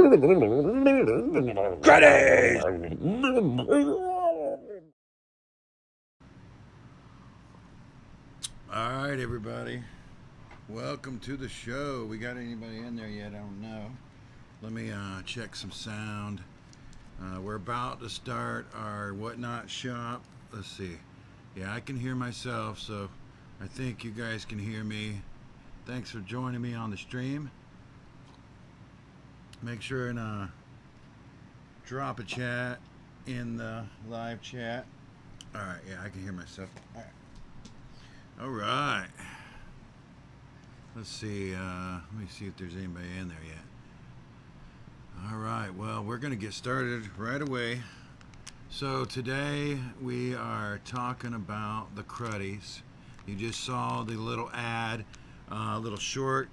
Alright, everybody. Welcome to the show. We got anybody in there yet? I don't know. Let me check some sound. We're about to start our whatnot shop. Let's see. Yeah, I can hear myself, so I think you guys can hear me. Thanks for joining me on the stream. Make sure and drop a chat in the live chat. Alright, yeah, I can hear myself. Alright. Let's see. Let me see if there's anybody in there yet. Alright, well, we're going to get started right away. So today we are talking about the Cruddies. You just saw the little ad, little short,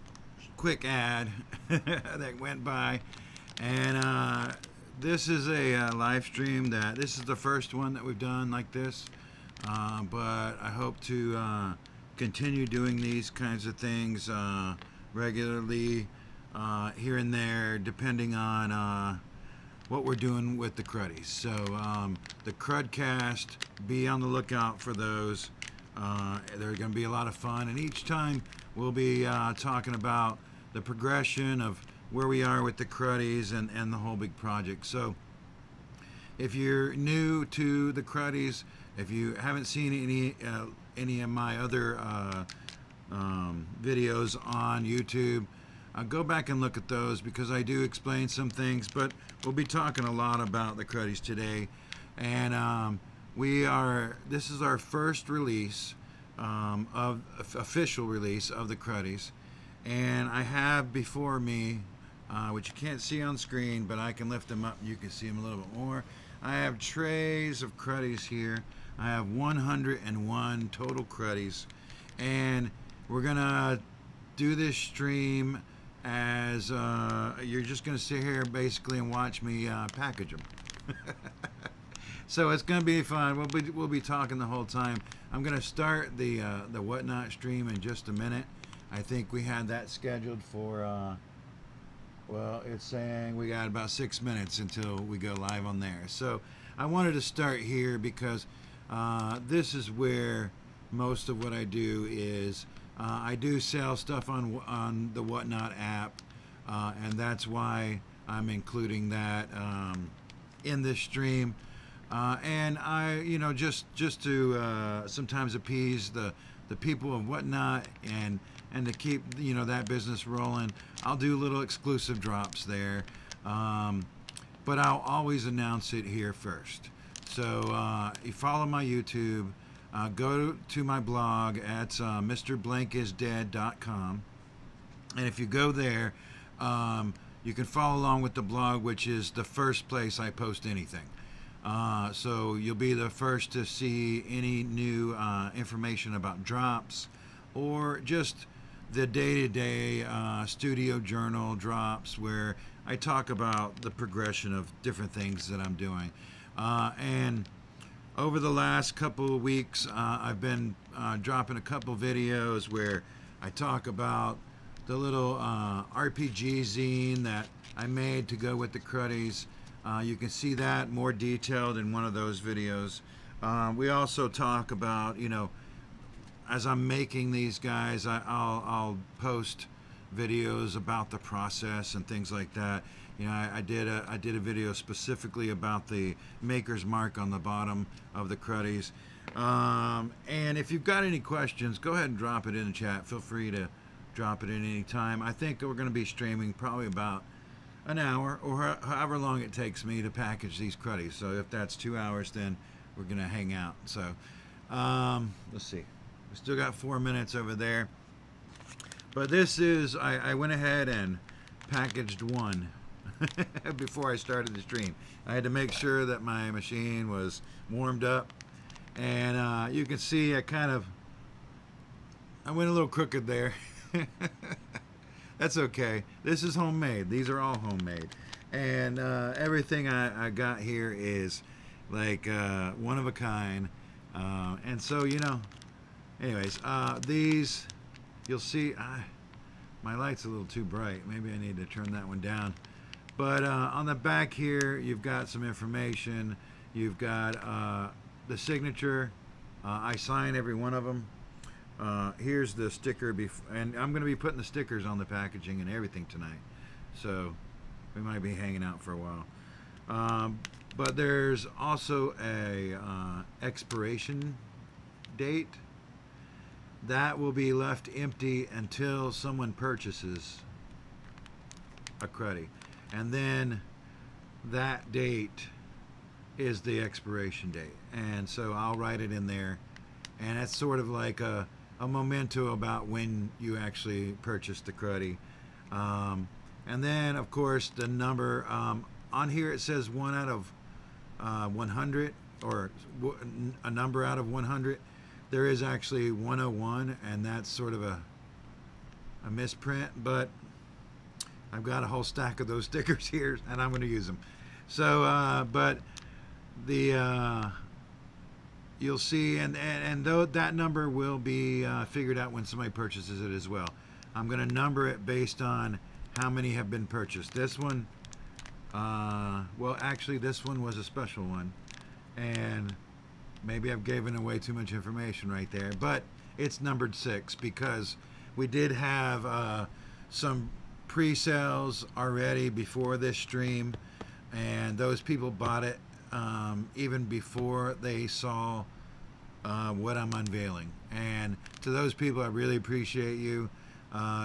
quick ad that went by. And this is a live stream this is the first one that we've done like this. But I hope to continue doing these kinds of things regularly here and there, depending on what we're doing with the Cruddies. So the Crud Cast, be on the lookout for those. They're going to be a lot of fun, and each time we'll be talking about the progression of where we are with the Cruddies and the whole big project. So if you're new to the Cruddies, if you haven't seen any of my other videos on YouTube, go back and look at those, because I do explain some things, but we'll be talking a lot about the Cruddies today. And this is our first release, official release of the Cruddies. And I have before me, which you can't see on screen, but I can lift them up and you can see them a little bit more. I have trays of Cruddies here. I have 101 total Cruddies, and we're gonna do this stream as you're just gonna sit here basically and watch me package them. So it's gonna be fun. We'll be talking the whole time. I'm gonna start the whatnot stream in just a minute. I think we had that scheduled for well, it's saying we got about 6 minutes until we go live on there. So I wanted to start here because this is where most of what I do is. I do sell stuff on the Whatnot app, and that's why I'm including that in this stream. And I, just to sometimes appease the people of Whatnot and to keep that business rolling, I'll do little exclusive drops there, but I'll always announce it here first. So you follow my YouTube. Go to my blog at MrBlankIsDead.com, and if you go there, you can follow along with the blog, which is the first place I post anything. So you'll be the first to see any new information about drops, or just the day-to-day studio journal drops, where I talk about the progression of different things that I'm doing. And over the last couple of weeks, I've been dropping a couple videos where I talk about the little RPG zine that I made to go with the Cruddies. You can see that more detailed in one of those videos. We also talk about, as I'm making these guys, I'll post videos about the process and things like that. I did a video specifically about the maker's mark on the bottom of the Cruddies. And if you've got any questions, go ahead and drop it in the chat. Feel free to drop it in any time. I think we're going to be streaming probably about an hour, or however long it takes me to package these Cruddies. So if that's 2 hours, then we're going to hang out. So let's see. We still got 4 minutes over there. But this is, I went ahead and packaged one before I started the stream. I had to make sure that my machine was warmed up, and you can see I went a little crooked there. That's okay. This is homemade. These are all homemade, and everything I got here is like one of a kind, and so anyways, these, you'll see my light's a little too bright. Maybe I need to turn that one down. But on the back here, you've got some information. You've got the signature. I sign every one of them. Here's the sticker, and I'm going to be putting the stickers on the packaging and everything tonight. So we might be hanging out for a while. But there's also a expiration date. That will be left empty until someone purchases a Cruddy. And then that date is the expiration date. And so I'll write it in there. And it's sort of like a memento about when you actually purchased the Cruddy. And then, of course, the number. On here it says 1 out of 100, or a number out of 100. There is actually 101, and that's sort of a misprint, but I've got a whole stack of those stickers here, and I'm going to use them. So, but the you'll see, and though that number will be figured out when somebody purchases it as well. I'm going to number it based on how many have been purchased. This one, well, actually, this one was a special one, and maybe I've given away too much information right there, but it's numbered 6 because we did have some pre-sales already before this stream, and those people bought it even before they saw what I'm unveiling. And to those people, I really appreciate you.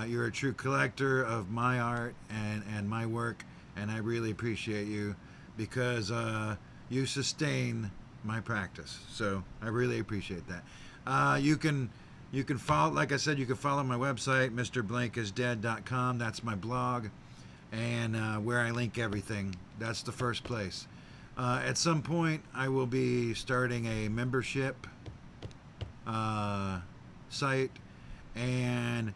You're a true collector of my art and my work, and I really appreciate you because you sustain my practice. So I really appreciate that. You can follow, like I said, you can follow my website, MrBlankIsDead.com. That's my blog, and where I link everything. That's the first place. At some point, I will be starting a membership site, and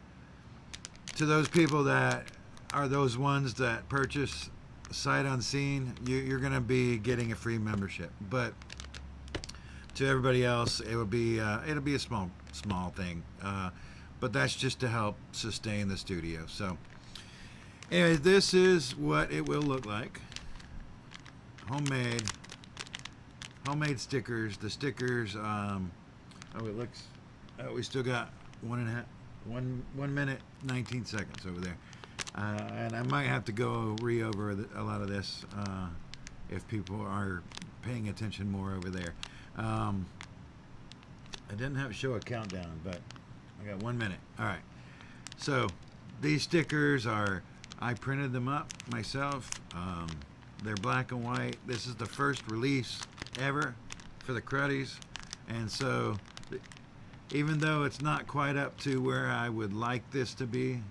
to those people that are those ones that purchase sight unseen, you're going to be getting a free membership. But to everybody else, it'll be a small thing, but that's just to help sustain the studio. So anyway, this is what it will look like. Homemade stickers. The stickers, oh, it looks, oh, we still got 1 minute 19 seconds over there, and I might have to go over a lot of this if people are paying attention more over there. I didn't have to show a countdown, but I got 1 minute. All right. So these stickers are, I printed them up myself. They're black and white. This is the first release ever for the Cruddies. And so even though it's not quite up to where I would like this to be,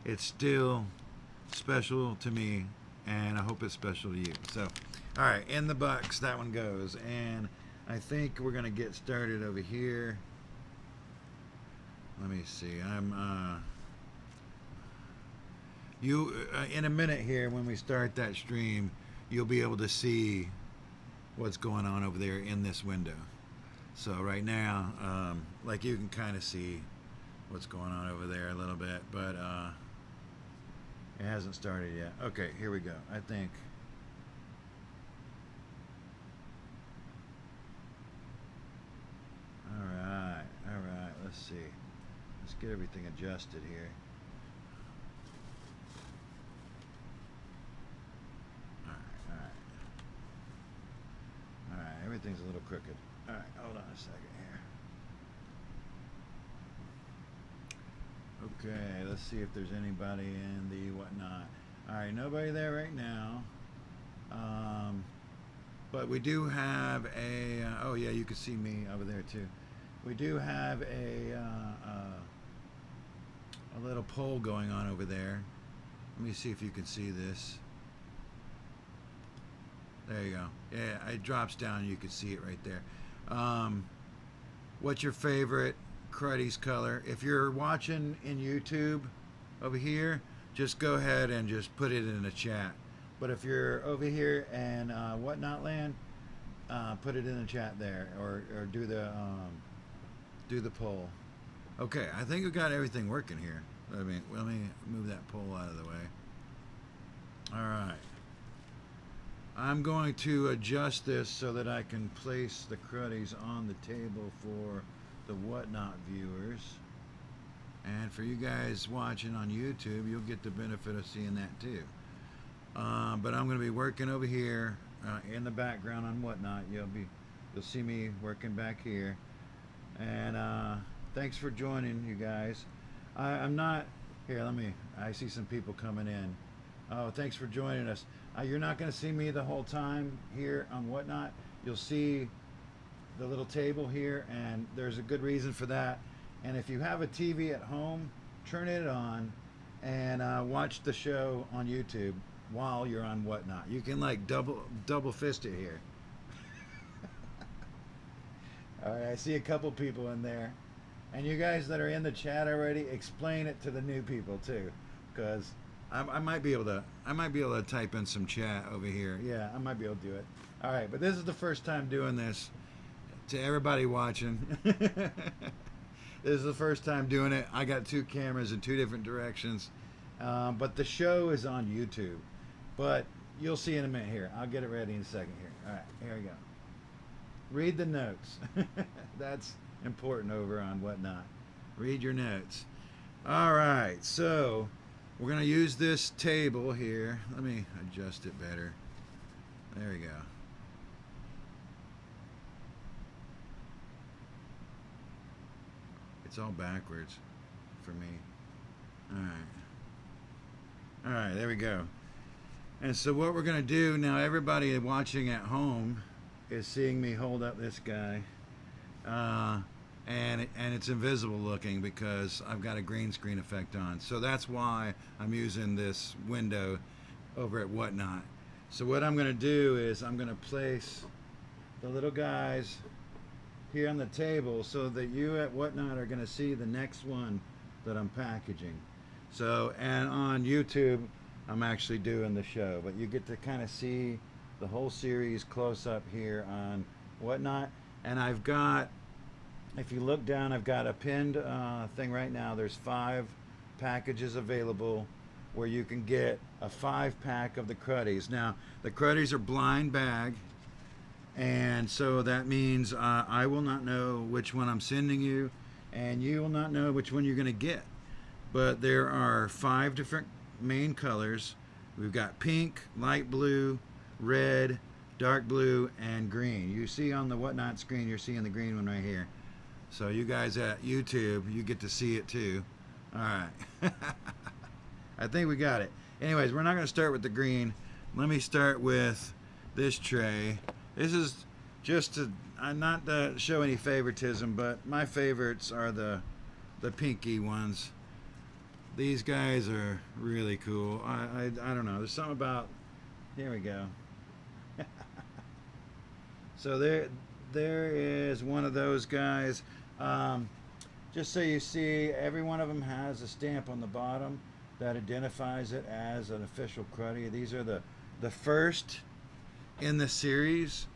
it's still special to me, and I hope it's special to you. So, all right, in the box, that one goes. And I think we're gonna get started over here. Let me see. In a minute here, when we start that stream, you'll be able to see what's going on over there in this window. So right now, like, you can kind of see what's going on over there a little bit, but it hasn't started yet. Okay, here we go. I think. All right, let's see. Let's get everything adjusted here. All right, everything's a little crooked. All right, hold on a second here. Okay, let's see if there's anybody in the whatnot. All right, nobody there right now. But we do have a, oh yeah, you can see me over there too. We do have a little poll going on over there. Let me see if you can see this. There you go. Yeah, it drops down. You can see it right there. What's your favorite Cruddies color? If you're watching in YouTube over here, just go ahead and just put it in the chat. But if you're over here and whatnot land, put it in the chat there, or do the poll. Okay, I think we got everything working here. Let me move that poll out of the way. All right. I'm going to adjust this so that I can place the Cruddies on the table for the Whatnot viewers. And for you guys watching on YouTube, you'll get the benefit of seeing that too. But I'm going to be working over here in the background on Whatnot. You'll see me working back here. And thanks for joining, you guys. I'm not here. I see some people coming in. Oh, thanks for joining us. You're not going to see me the whole time here on Whatnot. You'll see the little table here, and there's a good reason for that. And if you have a TV at home, turn it on and watch the show on YouTube while you're on Whatnot. You can like double fist it here. All right, I see a couple people in there, and you guys that are in the chat already, explain it to the new people too, because I might be able to type in some chat over here. Yeah, I might be able to do it. All right, but this is the first time doing this. To everybody watching, this is the first time doing it. I got 2 cameras in 2 different directions, but the show is on YouTube. But you'll see in a minute here. I'll get it ready in a second here. All right, here we go. Read the notes. That's important over on Whatnot. Read your notes. All right, so we're going to use this table here. Let me adjust it better. There we go. It's all backwards for me. All right. All right, there we go. And so what we're going to do now, everybody watching at home is seeing me hold up this guy. And it's invisible looking because I've got a green screen effect on. So that's why I'm using this window over at Whatnot. So what I'm going to do is I'm going to place the little guys here on the table so that you at Whatnot are going to see the next one that I'm packaging. So, and on YouTube I'm actually doing the show, but you get to kind of see the whole series close up here on Whatnot. And I've got, if you look down, I've got a pinned thing right now. There's 5 packages available where you can get a 5-pack of the Cruddies. Now the Cruddies are blind bag, and so that means I will not know which one I'm sending you, and you will not know which one you're going to get. But there are 5 different main colors. We've got pink, light blue, red, dark blue, and green. You see on the Whatnot screen, you're seeing the green one right here. So you guys at YouTube, you get to see it too. All right. I think we got it. Anyways, we're not going to start with the green. Let me start with this tray. This is just to, not to show any favoritism, but my favorites are the pinky ones. These guys are really cool. I don't know. There's something about, here we go. So there is one of those guys. Just so you see, every one of them has a stamp on the bottom that identifies it as an official Cruddie. These are the first in the series,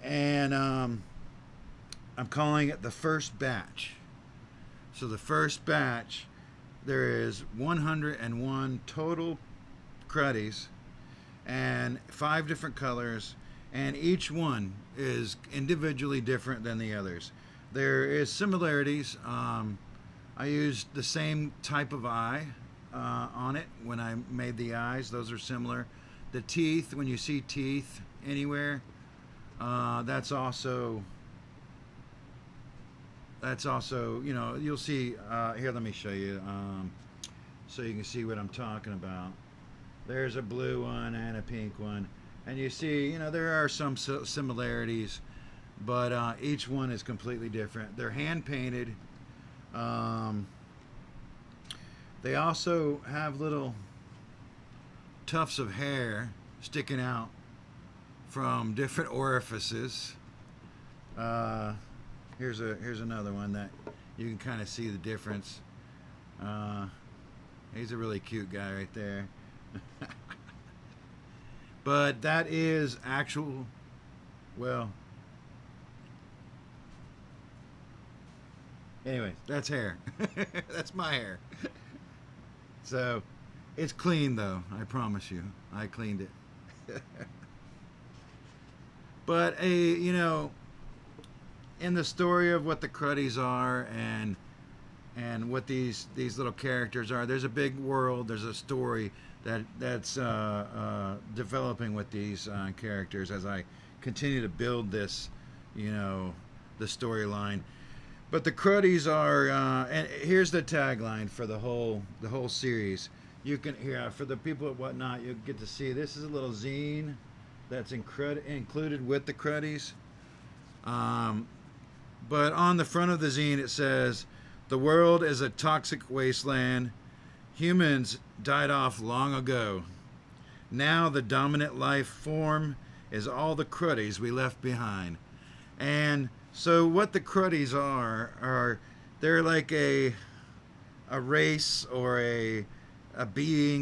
and I'm calling it the First Batch. So the First Batch, there is 101 total Cruddies and 5 different colors, and each one is individually different than the others. There is similarities. I used the same type of eye on it when I made the eyes. Those are similar. The teeth, when you see teeth anywhere, that's also, you know, you'll see, here, let me show you, so you can see what I'm talking about. There's a blue one and a pink one, and you see, you know, there are some similarities, but each one is completely different. They're hand painted. They also have little tufts of hair sticking out from different orifices. Here's another one that you can kind of see the difference. He's a really cute guy right there. But that is actual, well, anyway, that's hair. That's my hair. So it's clean though, I promise you. I cleaned it. But in the story of what the Cruddies are and what these little characters are, there's a big world. There's a story that's developing with these characters as I continue to build this, the storyline. But the Cruddies are, and here's the tagline for the whole series. You can hear for the people at Whatnot, you'll get to see this is a little zine that's included with the Cruddies. But on the front of the zine it says, "The world is a toxic wasteland. Humans died off long ago. Now the dominant life form is all the Cruddies we left behind." And so what the Cruddies are they're like a race or a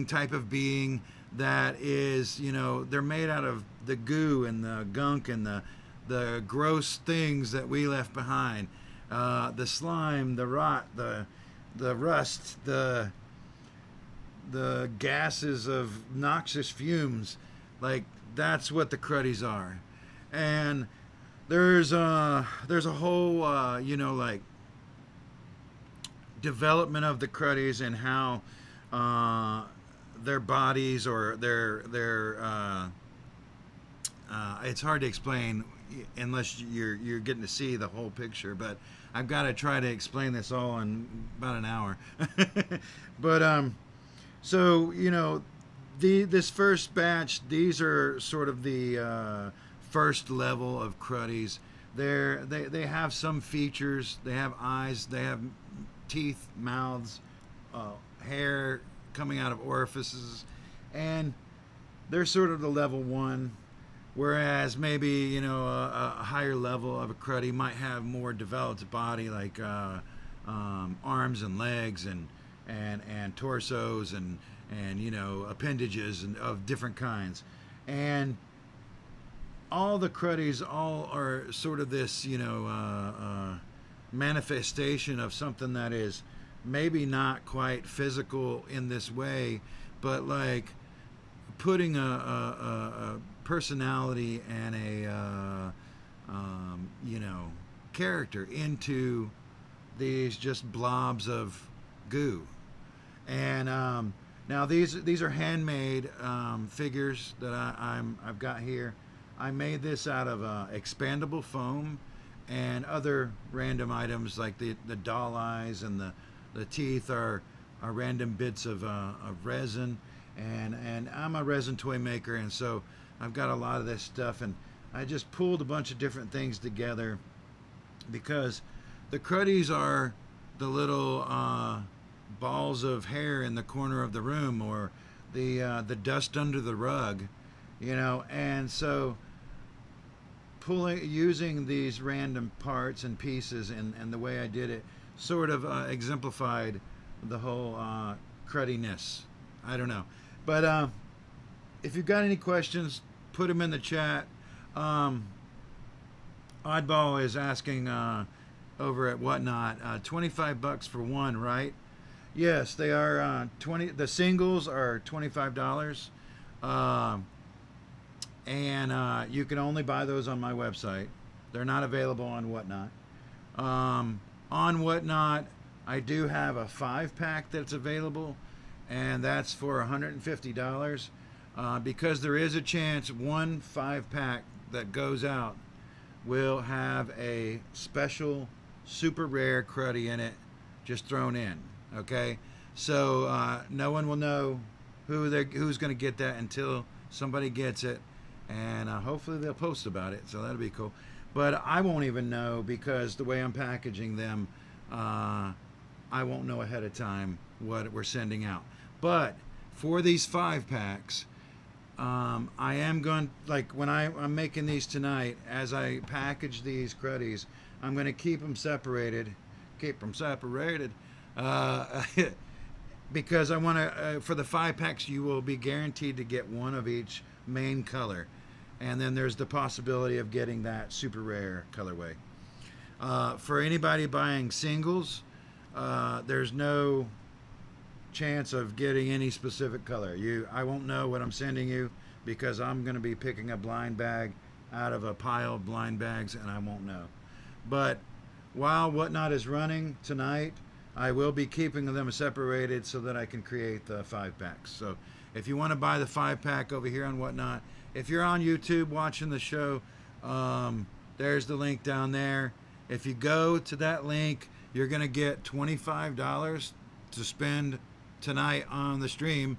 type of being that is, they're made out of the goo and the gunk and the gross things that we left behind. The slime, the rot, the rust, the gases of noxious fumes. Like, that's what the Cruddies are. And there's a whole like development of the Cruddies and how their bodies or their it's hard to explain unless you're getting to see the whole picture, but I've got to try to explain this all in about an hour. But so this first batch, these are sort of the first level of Cruddies. They have some features. They have eyes, they have teeth, mouths, hair coming out of orifices, and they're sort of the level 1. Whereas maybe a higher level of a Cruddy might have more developed body, like arms and legs and torsos and appendages and of different kinds. And all the Cruddies all are sort of this manifestation of something that is maybe not quite physical in this way, but like putting a personality and a character into these just blobs of goo. And now these are handmade figures that I've got here. I made this out of expandable foam and other random items, like the doll eyes and the teeth are random bits of resin. And I'm a resin toy maker, and so I've got a lot of this stuff, and I just pulled a bunch of different things together because the Cruddies are the little balls of hair in the corner of the room, or the dust under the rug, and so using these random parts and pieces and the way I did it sort of exemplified the whole Cruddiness. I don't know. But if you've got any questions, put them in the chat. Oddball is asking over at Whatnot, $25 for one, right? Yes, they are. The singles are $25, and you can only buy those on my website. They're not available on Whatnot. On Whatnot, I do have a 5-pack that's available, and that's for $150, because there is a chance one 5-pack that goes out will have a special super rare Cruddy in it just thrown in. Okay, so no one will know who's going to get that until somebody gets it, and hopefully they'll post about it, so that'll be cool. But I won't even know, because the way I'm packaging them, I won't know ahead of time what we're sending out. But for these 5-packs, I am going, like when I'm making these tonight, as I package these Cruddies, I'm going to keep them separated, because I want to, for the 5-packs, you will be guaranteed to get one of each main color. And then there's the possibility of getting that super rare colorway. For anybody buying singles, there's no chance of getting any specific color. I won't know what I'm sending you, because I'm going to be picking a blind bag out of a pile of blind bags, and I won't know. But while Whatnot is running tonight, I will be keeping them separated so that I can create the 5-packs. So if you want to buy the 5-pack over here on Whatnot, if you're on YouTube watching the show, there's the link down there. If you go to that link, you're going to get $25 to spend tonight on the stream.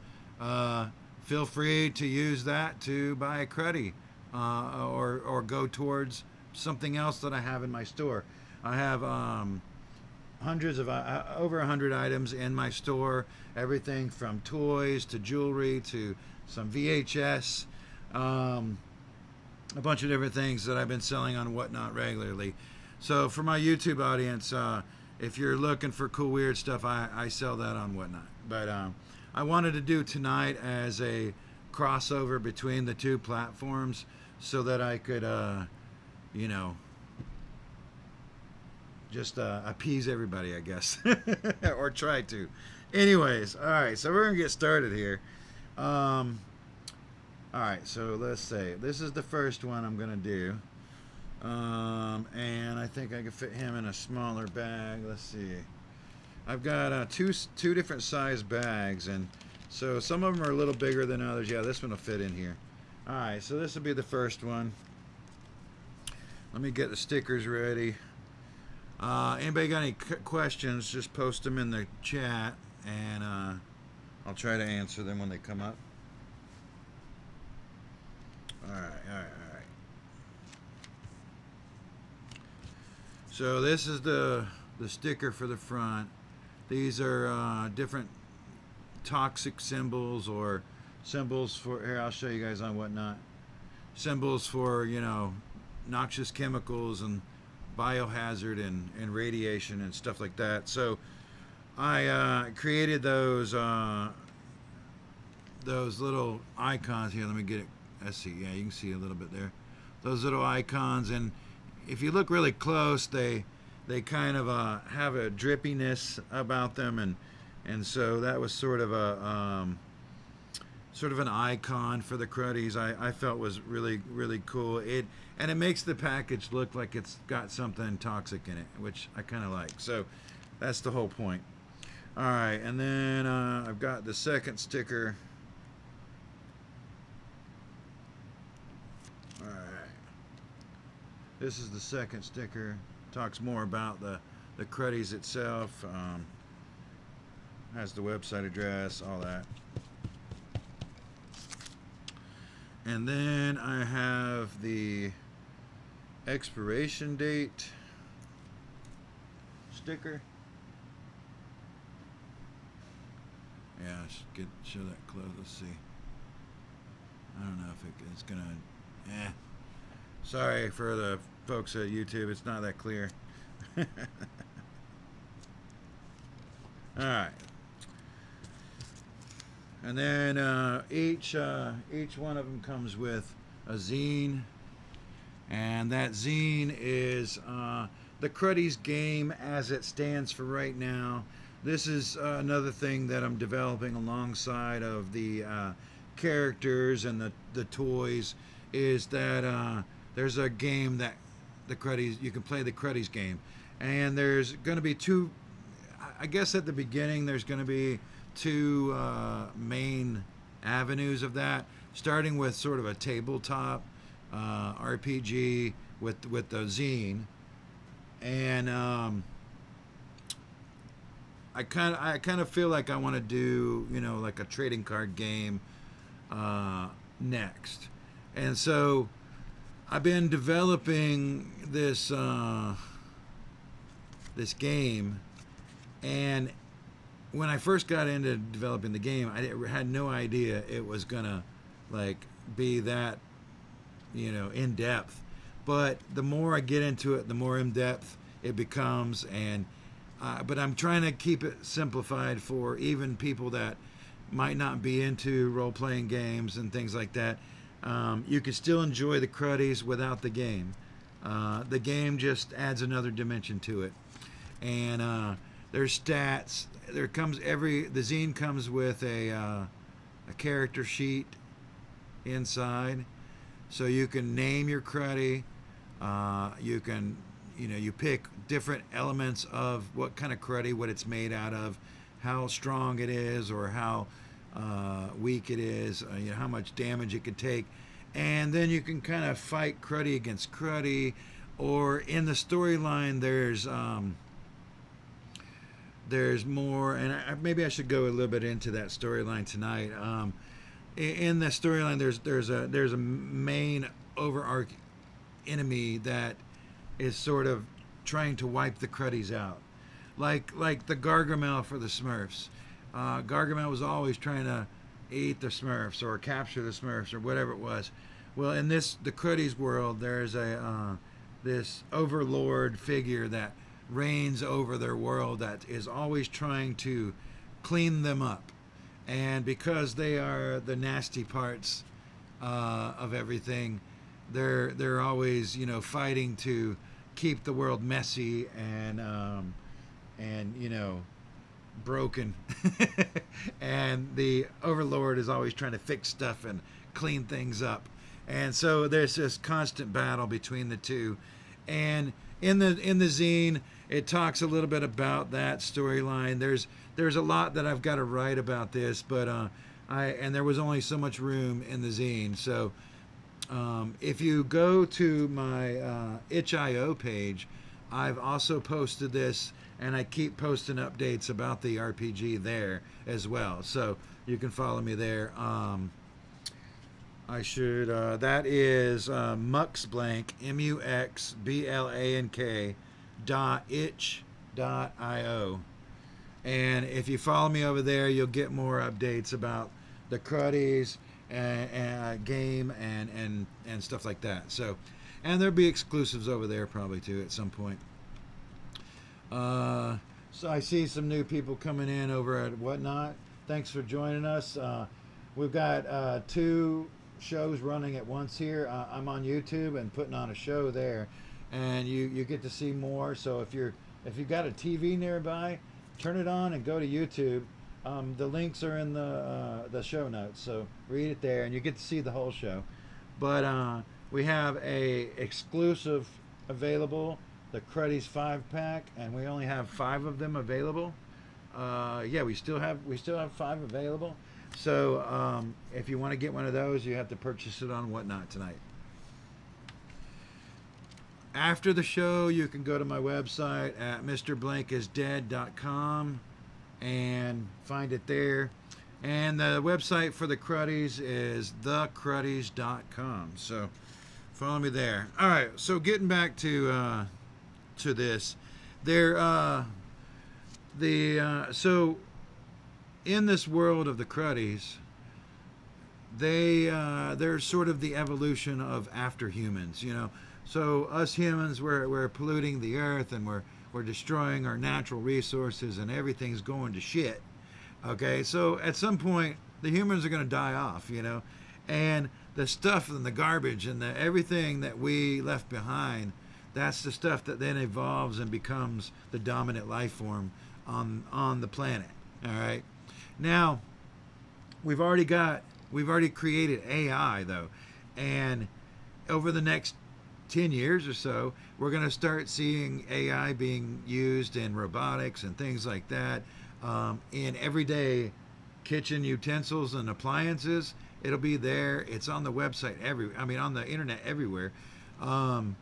Feel free to use that to buy a Cruddy, or go towards something else that I have in my store. I have hundreds of over 100 items in my store, everything from toys to jewelry to some VHS, a bunch of different things that I've been selling on Whatnot regularly. So for my YouTube audience, if you're looking for cool weird stuff, I sell that on Whatnot. But I wanted to do tonight as a crossover between the two platforms so that I could you know, just appease everybody, I guess. Or try to. Anyways, all right, so we're going to get started here. All right, so let's say this is the first one I'm going to do. And I think I can fit him in a smaller bag. Let's see. I've got two different size bags, and so some of them are a little bigger than others. Yeah, this one will fit in here. All right, so this will be the first one. Let me get the stickers ready. Anybody got any questions, just post them in the chat, and I'll try to answer them when they come up. All right. So this is the sticker for the front. These are different toxic symbols, or symbols for, here, I'll show you guys on Whatnot. Symbols for, you know, noxious chemicals and biohazard and radiation and stuff like that. So I created those little icons here. Let me get it. Let's see. Yeah, you can see a little bit there. Those little icons, and if you look really close, they kind of have a drippiness about them, and so that was sort of an icon for the Cruddies. I felt was really cool. And it makes the package look like it's got something toxic in it, which I kind of like. So that's the whole point. All right, and then I've got the second sticker. All right, this is the second sticker. Talks more about the Cruddies itself. Has the website address, all that. And then I have the expiration date sticker. Yeah, I should show that close. Let's see. I don't know if it's gonna. Sorry for the folks at YouTube. It's not that clear. All right. And then each one of them comes with a zine, and that zine is the Cruddies game as it stands for right now. This is another thing that I'm developing alongside of the characters and the toys, is that there's a game that the Cruddies, you can play the Cruddies game, and there's going to be two, I guess at the beginning there's going to be two main avenues of that, starting with sort of a tabletop RPG with the zine, and I kind of feel like I want to do, you know, like a trading card game next, and so I've been developing this this game, and when I first got into developing the game, I had no idea it was gonna like be that, you know, in depth. But the more I get into it, the more in depth it becomes, and but I'm trying to keep it simplified for even people that might not be into role-playing games and things like that. You can still enjoy the Cruddies without the game. The game just adds another dimension to it, and there's stats. The zine comes with a character sheet inside, So you can name your Cruddy. You can, you pick different elements of what kind of Cruddy, what it's made out of, how strong it is, or how weak it is, how much damage it could take. And then you can kind of fight Cruddy against Cruddy, or in the storyline there's more, and maybe I should go a little bit into that storyline tonight. In the storyline, there's a main overarching enemy that is sort of trying to wipe the Cruddies out, like the Gargamel for the Smurfs. Gargamel was always trying to eat the Smurfs or capture the Smurfs or whatever it was. Well, in the Cruddies world, there's this overlord figure that reigns over their world that is always trying to clean them up, and because they are the nasty parts of everything, they're always fighting to keep the world messy and broken. And the overlord is always trying to fix stuff and clean things up, and so there's this constant battle between the two. And in the zine, it talks a little bit about that storyline. There's a lot that I've got to write about this, but and there was only so much room in the zine. So if you go to my itch.io page, I've also posted this, and I keep posting updates about the RPG there as well. So you can follow me there. I should, that is muxblank, MUXBLANK .itch.io. And if you follow me over there, you'll get more updates about the Cruddies and game and stuff like that. So, and there'll be exclusives over there probably too at some point. So I see some new people coming in over at Whatnot. Thanks for joining us. We've got 2 shows running at once here. I'm on YouTube and putting on a show there, and you get to see more. So if you've got a TV nearby, turn it on and go to YouTube. The links are in the show notes, so read it there, and you get to see the whole show. But we have a exclusive available, the Cruddies 5-pack, and we only have 5 of them available. Yeah, we still have 5 available. So if you want to get one of those, you have to purchase it on Whatnot tonight. After the show, you can go to my website at mrblankisdead.com and find it there. And the website for the Cruddies is thecruddies.com. So follow me there. All right, so getting back to this, so in this world of the Cruddies, they're sort of the evolution of after humans, So us humans, we're polluting the earth, and we're destroying our natural resources, and everything's going to shit. Okay, so at some point the humans are going to die off, and the stuff and the garbage and everything that we left behind, that's the stuff that then evolves and becomes the dominant life form on the planet. All right. Now, we've already created AI though, and over the next 10 years or so, we're going to start seeing AI being used in robotics and things like that, in everyday kitchen utensils and appliances. It'll be there. It's on the website on the internet everywhere, and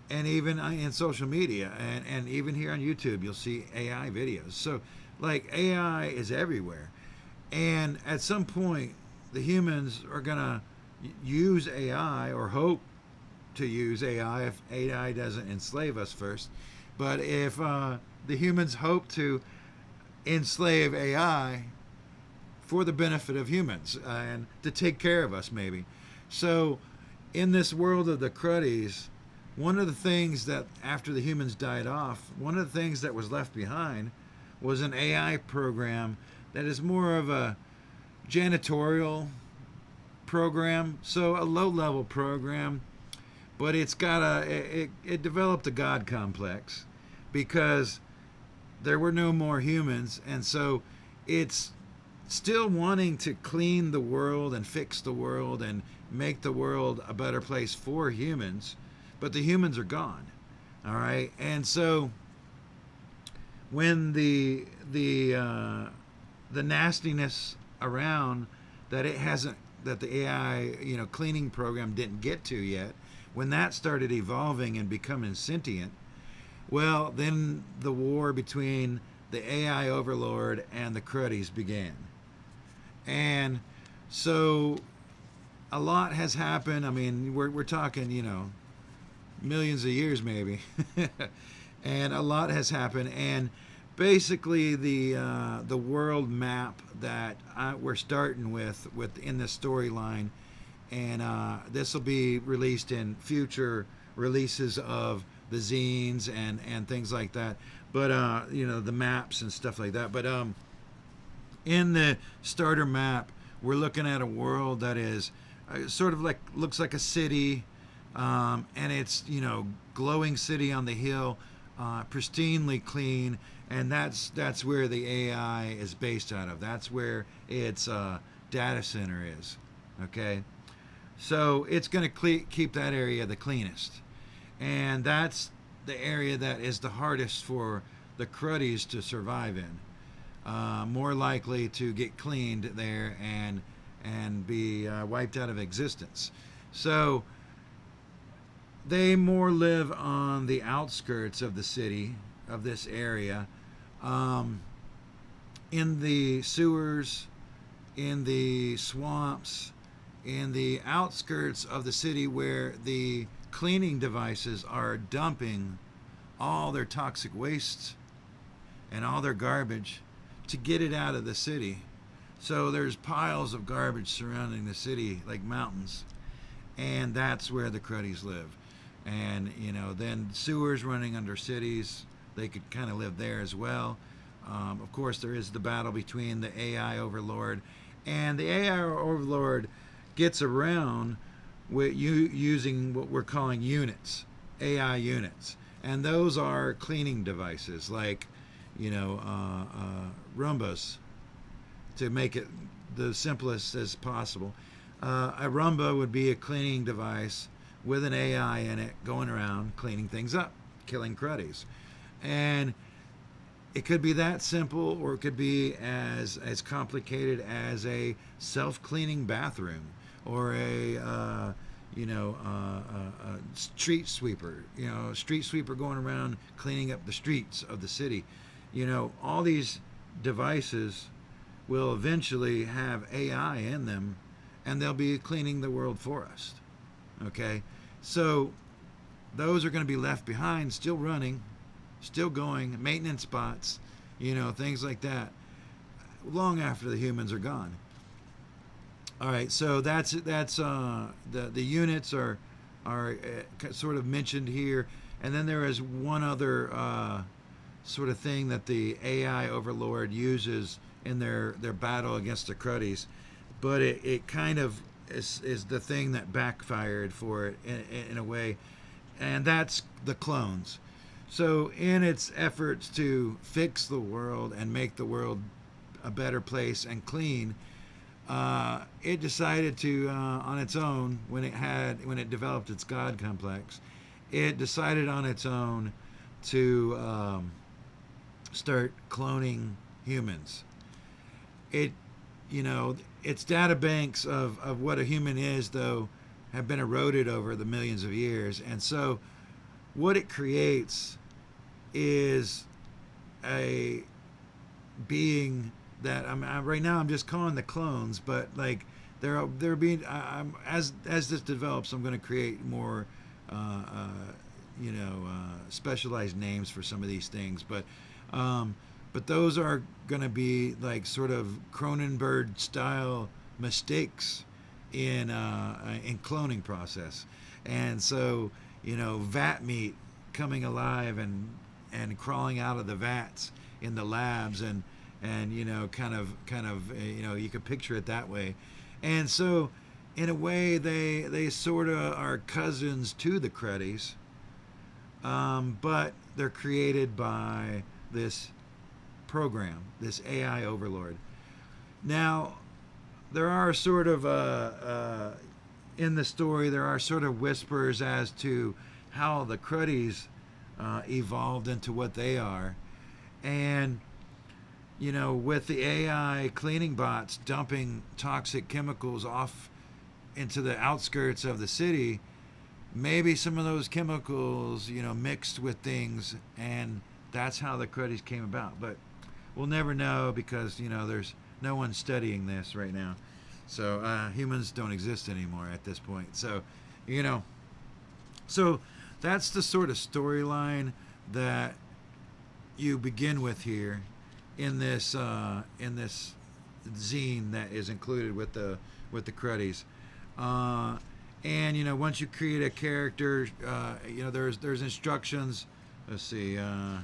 even in social media, and even here on YouTube, you'll see AI videos. So, like, AI is everywhere, and at some point, the humans are gonna use AI, or hope to use AI if AI doesn't enslave us first. But if the humans hope to enslave AI for the benefit of humans and to take care of us, maybe. So in this world of the Cruddies, one of the things that after the humans died off, one of the things that was left behind was an AI program that is more of a janitorial program, so a low-level program, but it's got it developed a God complex because there were no more humans, and so it's still wanting to clean the world and fix the world and make the world a better place for humans, but the humans are gone. All right, and so when the nastiness around that it hasn't that the AI cleaning program didn't get to yet, when that started evolving and becoming sentient, well, then the war between the AI overlord and the Cruddies began. And so a lot has happened. I mean, we're talking, millions of years maybe. And a lot has happened. And basically the world map that we're starting with in this storyline, and this will be released in future releases of the zines and things like that, but the maps and stuff like that. But in the starter map, we're looking at a world that is sort of like, looks like a city, and it's glowing city on the hill, pristinely clean, and that's where the AI is based out of. That's where its data center is. Okay, so it's going to keep that area the cleanest, and that's the area that is the hardest for the Cruddies to survive in. More likely to get cleaned there and be wiped out of existence. So they more live on the outskirts of the city, of this area, in the sewers, in the swamps, in the outskirts of the city, where the cleaning devices are dumping all their toxic wastes and all their garbage to get it out of the city. So there's piles of garbage surrounding the city like mountains, and that's where the Cruddies live. And then sewers running under cities, they could kind of live there as well. Of course, there is the battle between the AI overlord, and the AI overlord gets around with using what we're calling units, AI units, and those are cleaning devices like Roombas, to make it the simplest as possible. A Roomba would be a cleaning device with an AI in it going around cleaning things up, killing Cruddies. And it could be that simple, or it could be as complicated as a self-cleaning bathroom, or a street sweeper, street sweeper going around cleaning up the streets of the city. All these devices will eventually have AI in them, and they'll be cleaning the world for us. Okay, so those are going to be left behind, still running, still going, maintenance spots, things like that, long after the humans are gone. All right, so that's the units are sort of mentioned here, and then there is one other sort of thing that the AI overlord uses in their battle against the Cruddies, but it kind of is the thing that backfired for it in a way, and that's the clones. So in its efforts to fix the world and make the world a better place and clean, it decided to on its own, when it developed its God complex, it decided on its own to start cloning humans. Its data banks of what a human is, though, have been eroded over the millions of years, and so what it creates is a being that right now I'm just calling the clones, but like they're being as this develops, I'm going to create more specialized names for some of these things, but those are going to be like sort of Cronenberg style mistakes in cloning process. And so vat meat coming alive and crawling out of the vats in the labs, and kind of you could picture it that way. And so in a way they sort of are cousins to the Cruddies, but they're created by this program, this AI overlord. Now there are sort of in the story there are sort of whispers as to how the Cruddies evolved into what they are. And with the AI cleaning bots dumping toxic chemicals off into the outskirts of the city, maybe some of those chemicals, mixed with things, and that's how the Cruddies came about. But we'll never know because, there's no one studying this right now. So humans don't exist anymore at this point. So, so that's the sort of storyline that you begin with here in this zine that is included with the Cruddies. And once you create a character, there's instructions. Let's see. There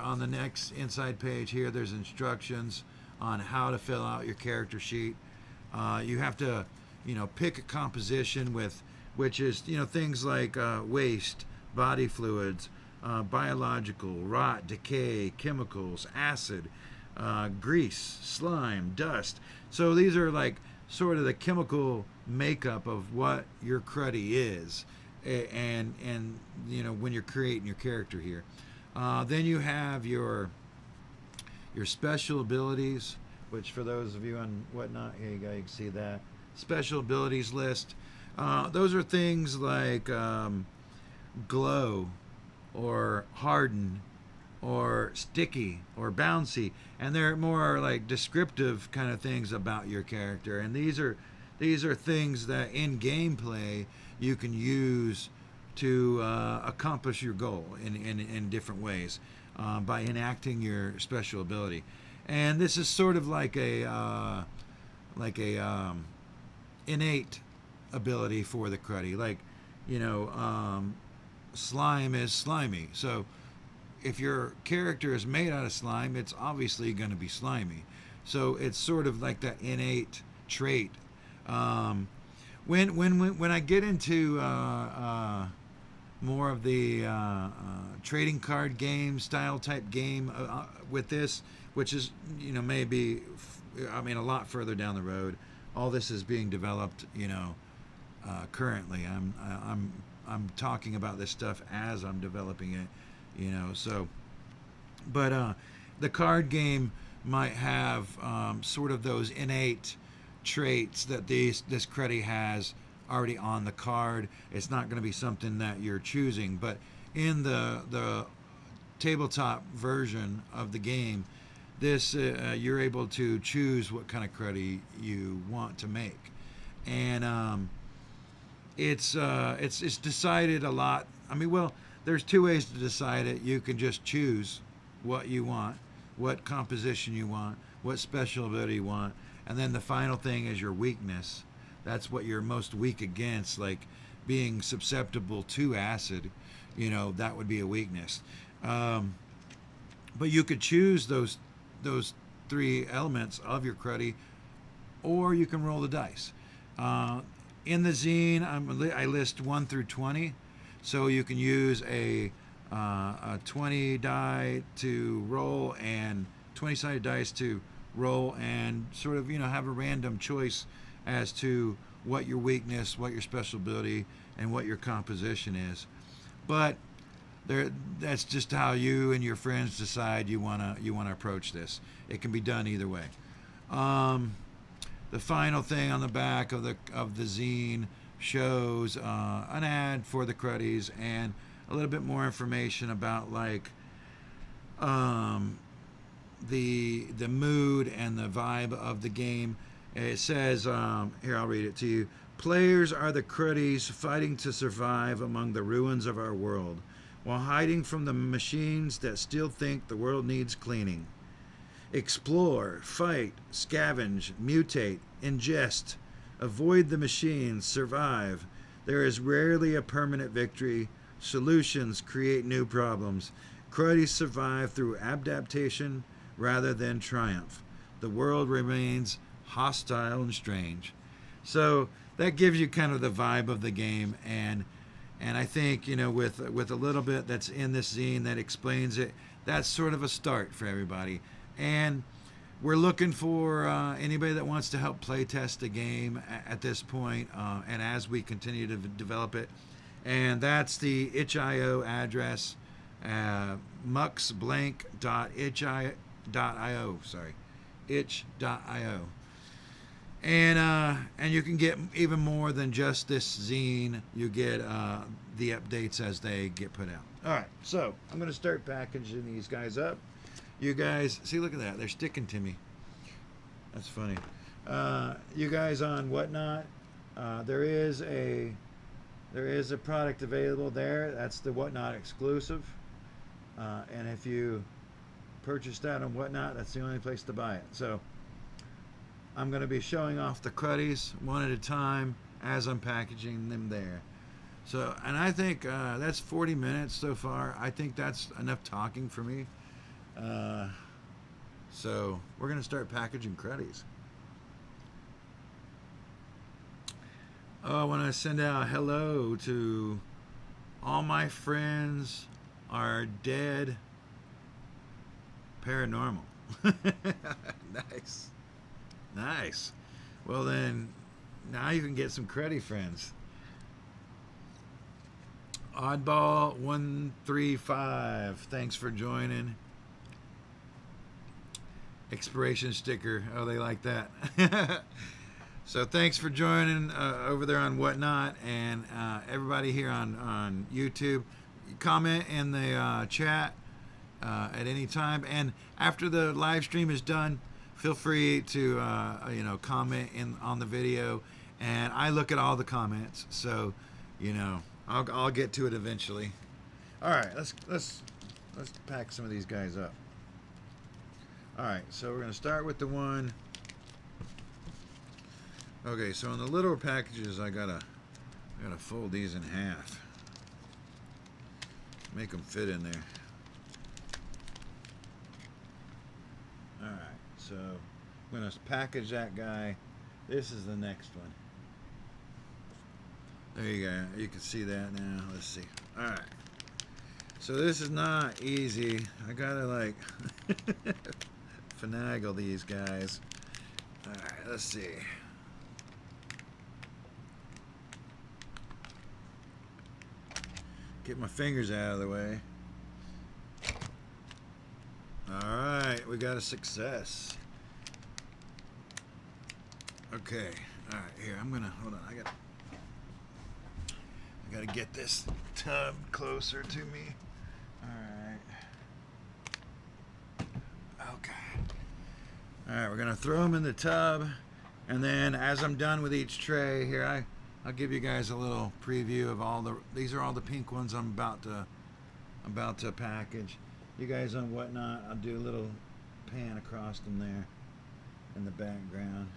on the next inside page here, there's instructions on how to fill out your character sheet. You have to, pick a composition which is, things like waste, body fluids, biological, rot, decay, chemicals, acid, grease, slime, dust. So these are like sort of the chemical makeup of what your Cruddy is, and when you're creating your character here. Then you have your special abilities, which for those of you on whatnot, here you go, you can see that special abilities list. Those are things like glow, or harden, or sticky, or bouncy, and they're more like descriptive kind of things about your character. And these are things that in gameplay you can use to accomplish your goal in different ways by enacting your special ability. And this is sort of like a innate ability for the Cruddy. Like, slime is slimy. So if your character is made out of slime, it's obviously going to be slimy. So it's sort of like that innate trait. When I get into more of the trading card game style type game with this, which is maybe a lot further down the road. All this is being developed currently. I'm talking about this stuff as I'm developing it, so but the card game might have sort of those innate traits that this Cruddy has already on the card. It's not going to be something that you're choosing, but in the tabletop version of the game, this you're able to choose what kind of Cruddy you want to make. And it's decided a lot. There's two ways to decide it. You can just choose what you want, what composition you want, what special ability you want, and then the final thing is your weakness. That's what you're most weak against, like being susceptible to acid. That would be a weakness. But you could choose those three elements of your Cruddy, or you can roll the dice. In the zine, I list 1 through 20, so you can use a 20 die to roll and 20-sided dice to roll, and sort of have a random choice as to what your weakness, what your special ability, and what your composition is. But that's just how you and your friends decide you wanna approach this. It can be done either way. The final thing on the back of the zine shows an ad for the Cruddies and a little bit more information about like the mood and the vibe of the game. It says here, I'll read it to you. Players are the Cruddies fighting to survive among the ruins of our world, while hiding from the machines that still think the world needs cleaning. Explore, fight, scavenge, mutate, ingest, avoid the machines, survive. There is rarely a permanent victory. Solutions create new problems. Cruddies survive through adaptation rather than triumph. The world remains hostile and strange. So that gives you kind of the vibe of the game, and I think with a little bit that's in this zine that explains it, that's sort of a start for everybody. And we're looking for anybody that wants to help play test the game at this point, and as we continue to develop it. And that's the itch.io address, muxblank.itch.io. Sorry, itch.io. And you can get even more than just this zine. You get the updates as they get put out. All right, so I'm going to start packaging these guys up. You guys, see, look at that. They're sticking to me. That's funny. You guys on Whatnot, there is a product available there. That's the Whatnot exclusive. And if you purchase that on Whatnot, that's the only place to buy it. So I'm going to be showing off the Cruddies one at a time as I'm packaging them there. So, and I think that's 40 minutes so far. I think that's enough talking for me. So we're going to start packaging Cruddies. Oh, I want to send out hello to all my friends are dead paranormal. Nice. Nice. Well then, now you can get some Cruddy friends. Oddball135, thanks for joining. Expiration sticker. Oh, they like that. So thanks for joining over there on Whatnot, and everybody here on YouTube. Comment in the chat at any time, and after the live stream is done, feel free to comment on the video, and I look at all the comments, so I'll get to it eventually. All right, let's pack some of these guys up. All right, so we're gonna start with the one. Okay, so in the little packages, I gotta fold these in half, make them fit in there. All right, so I'm gonna package that guy. This is the next one. There you go. You can see that now. Let's see. All right. So this is not easy. I gotta like finagle these guys. All right. Let's see. Get my fingers out of the way. All right. We got a success. Okay. All right. Here, I'm gonna hold on. I gotta get this tub closer to me. Alright. Okay. Alright, we're gonna throw them in the tub, and then as I'm done with each tray here, I'll give you guys a little preview of all the. These are all the pink ones I'm about to package. You guys on Whatnot, I'll do a little pan across them there in the background.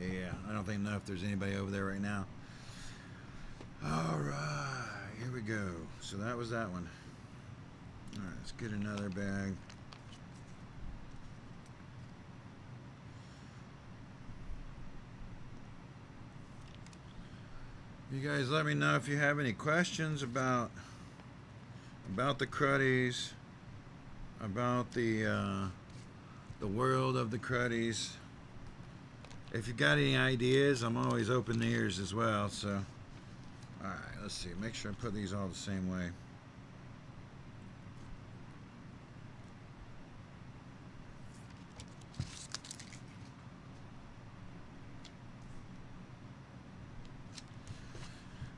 Yeah, I don't know if there's anybody over there right now. All right, here we go. So that was that one. All right, let's get another bag. You guys let me know if you have any questions about the Cruddies, about the world of the Cruddies. If you got any ideas, I'm always open ears as well, so. Alright, let's see. Make sure I put these all the same way.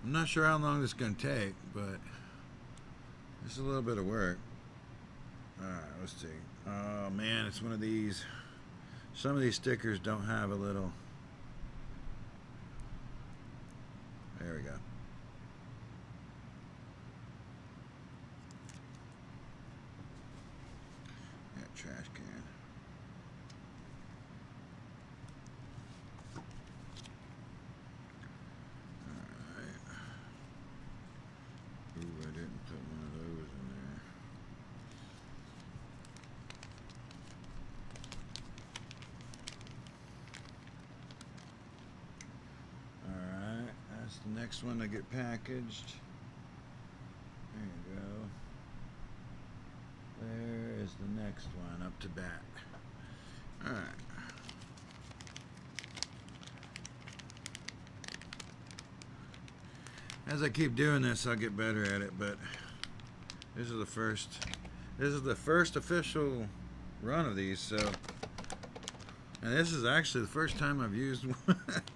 I'm not sure how long this is going to take, but it's a little bit of work. Alright, let's see. Oh man, it's one of these. Some of these stickers don't have a little. There we go. Trash can. Alright. Ooh, I didn't put one of those in there. Alright, that's the next one to get packaged. There you go. There is the next one up to bat. Alright. As I keep doing this, I'll get better at it, but this is the first official run of these, so, and this is actually the first time I've used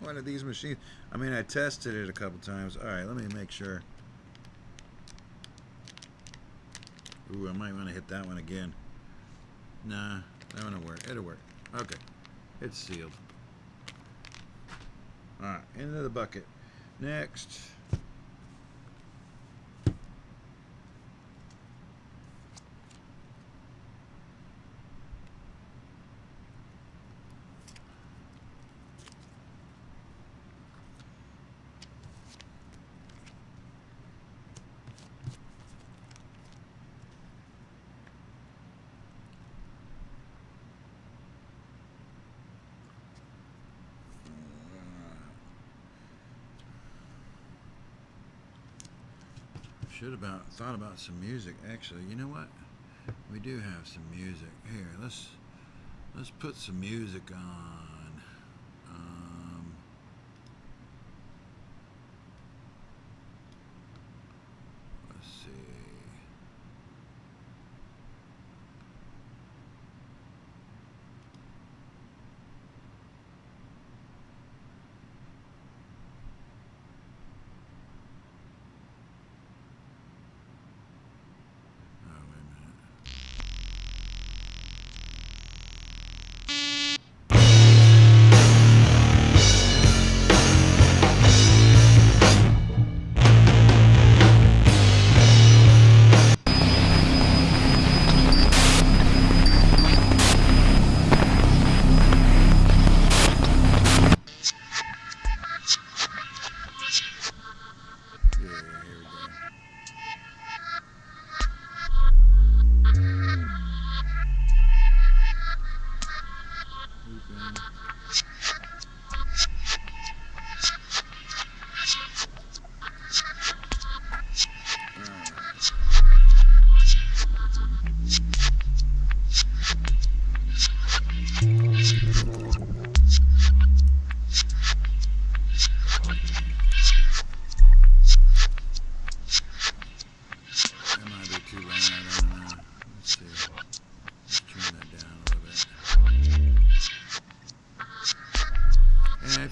one of these machines. I mean, I tested it a couple times. Alright, let me make sure. Ooh, I might want to hit that one again. Nah, that one will work. It'll work. Okay, it's sealed. Alright, into the bucket. Next. Should have thought about some music. Actually, you know what? We do have some music here. Let's put some music on. Let's see.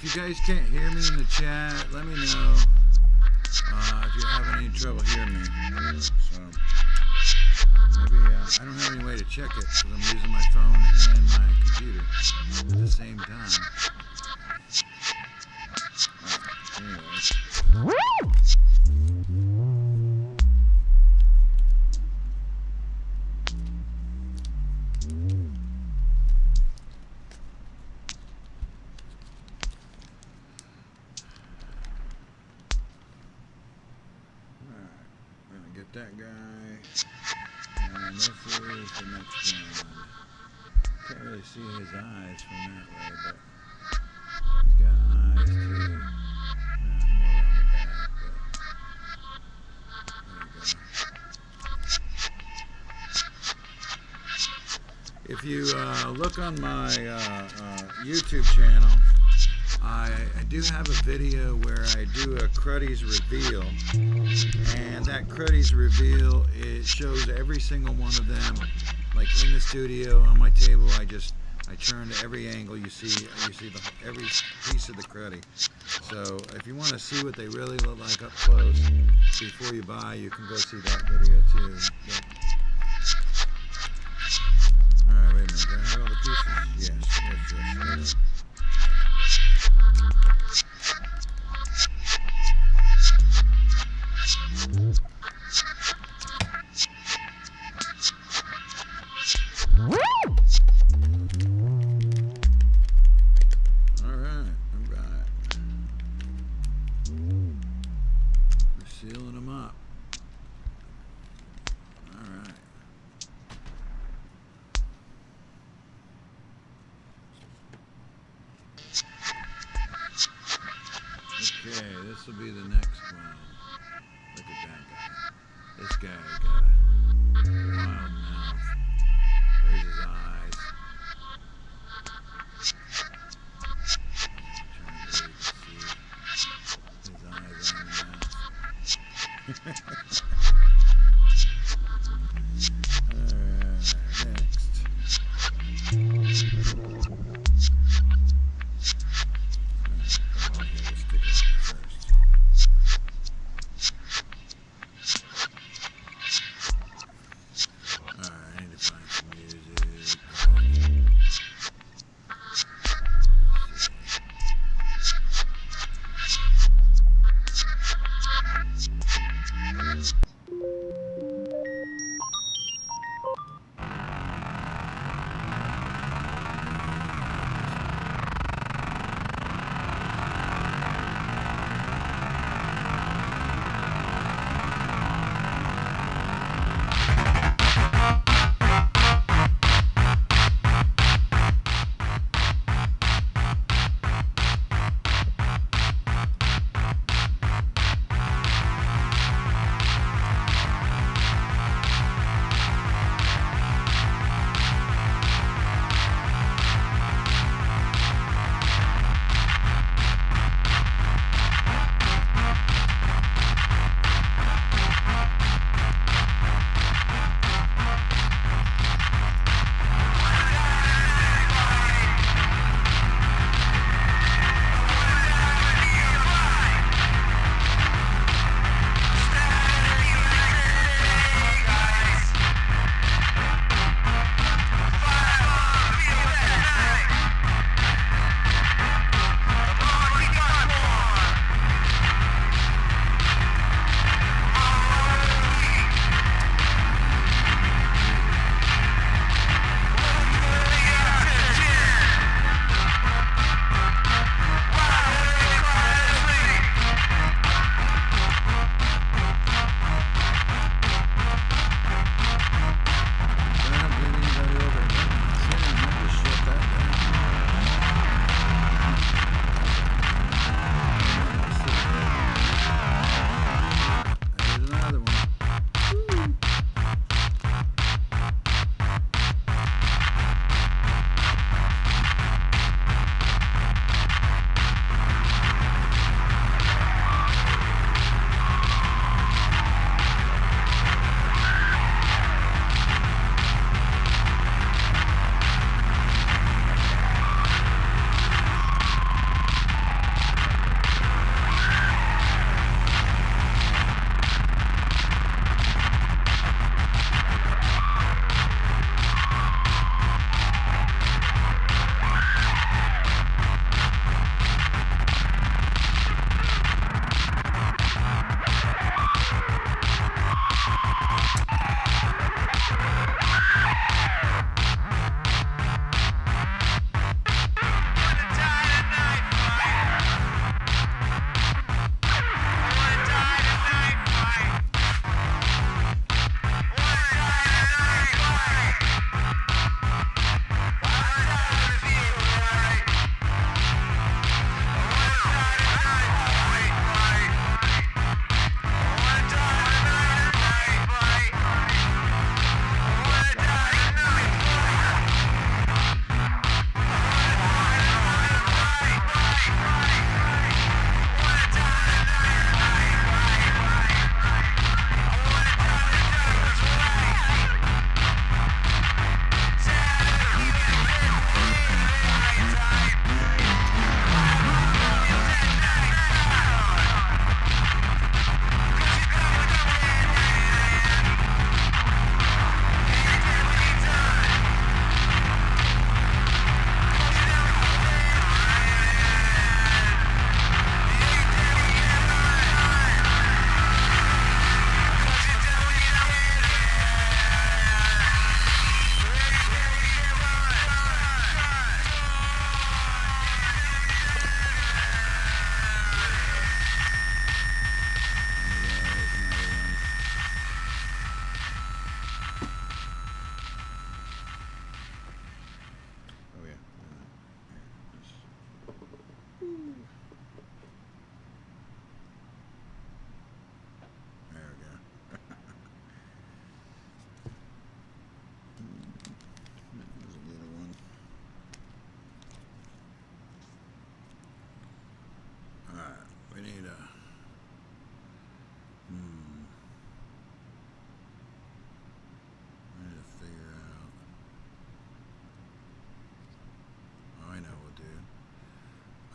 If you guys can't hear me in the chat, let me know if you're having any trouble hearing me. So maybe I don't have any way to check it because I'm using my phone and my computer at the same time. Anyway. That guy, and this is the next one. Can't really see his eyes from that way, but he's got eyes too. More around the back, but there you go. If you look on my YouTube channel, I do have a video where I do a Cruddies reveal, and that Cruddies reveal, it shows every single one of them, like in the studio on my table. I turn to every angle. You see every piece of the Cruddy. So if you want to see what they really look like up close before you buy, you can go see that video too. But, all right, wait a minute. Do I have all the pieces? Yes. Sealing them up. All right. Okay, this will be the next one. Look at that guy. This guy got a wild mouth. There's his eyes.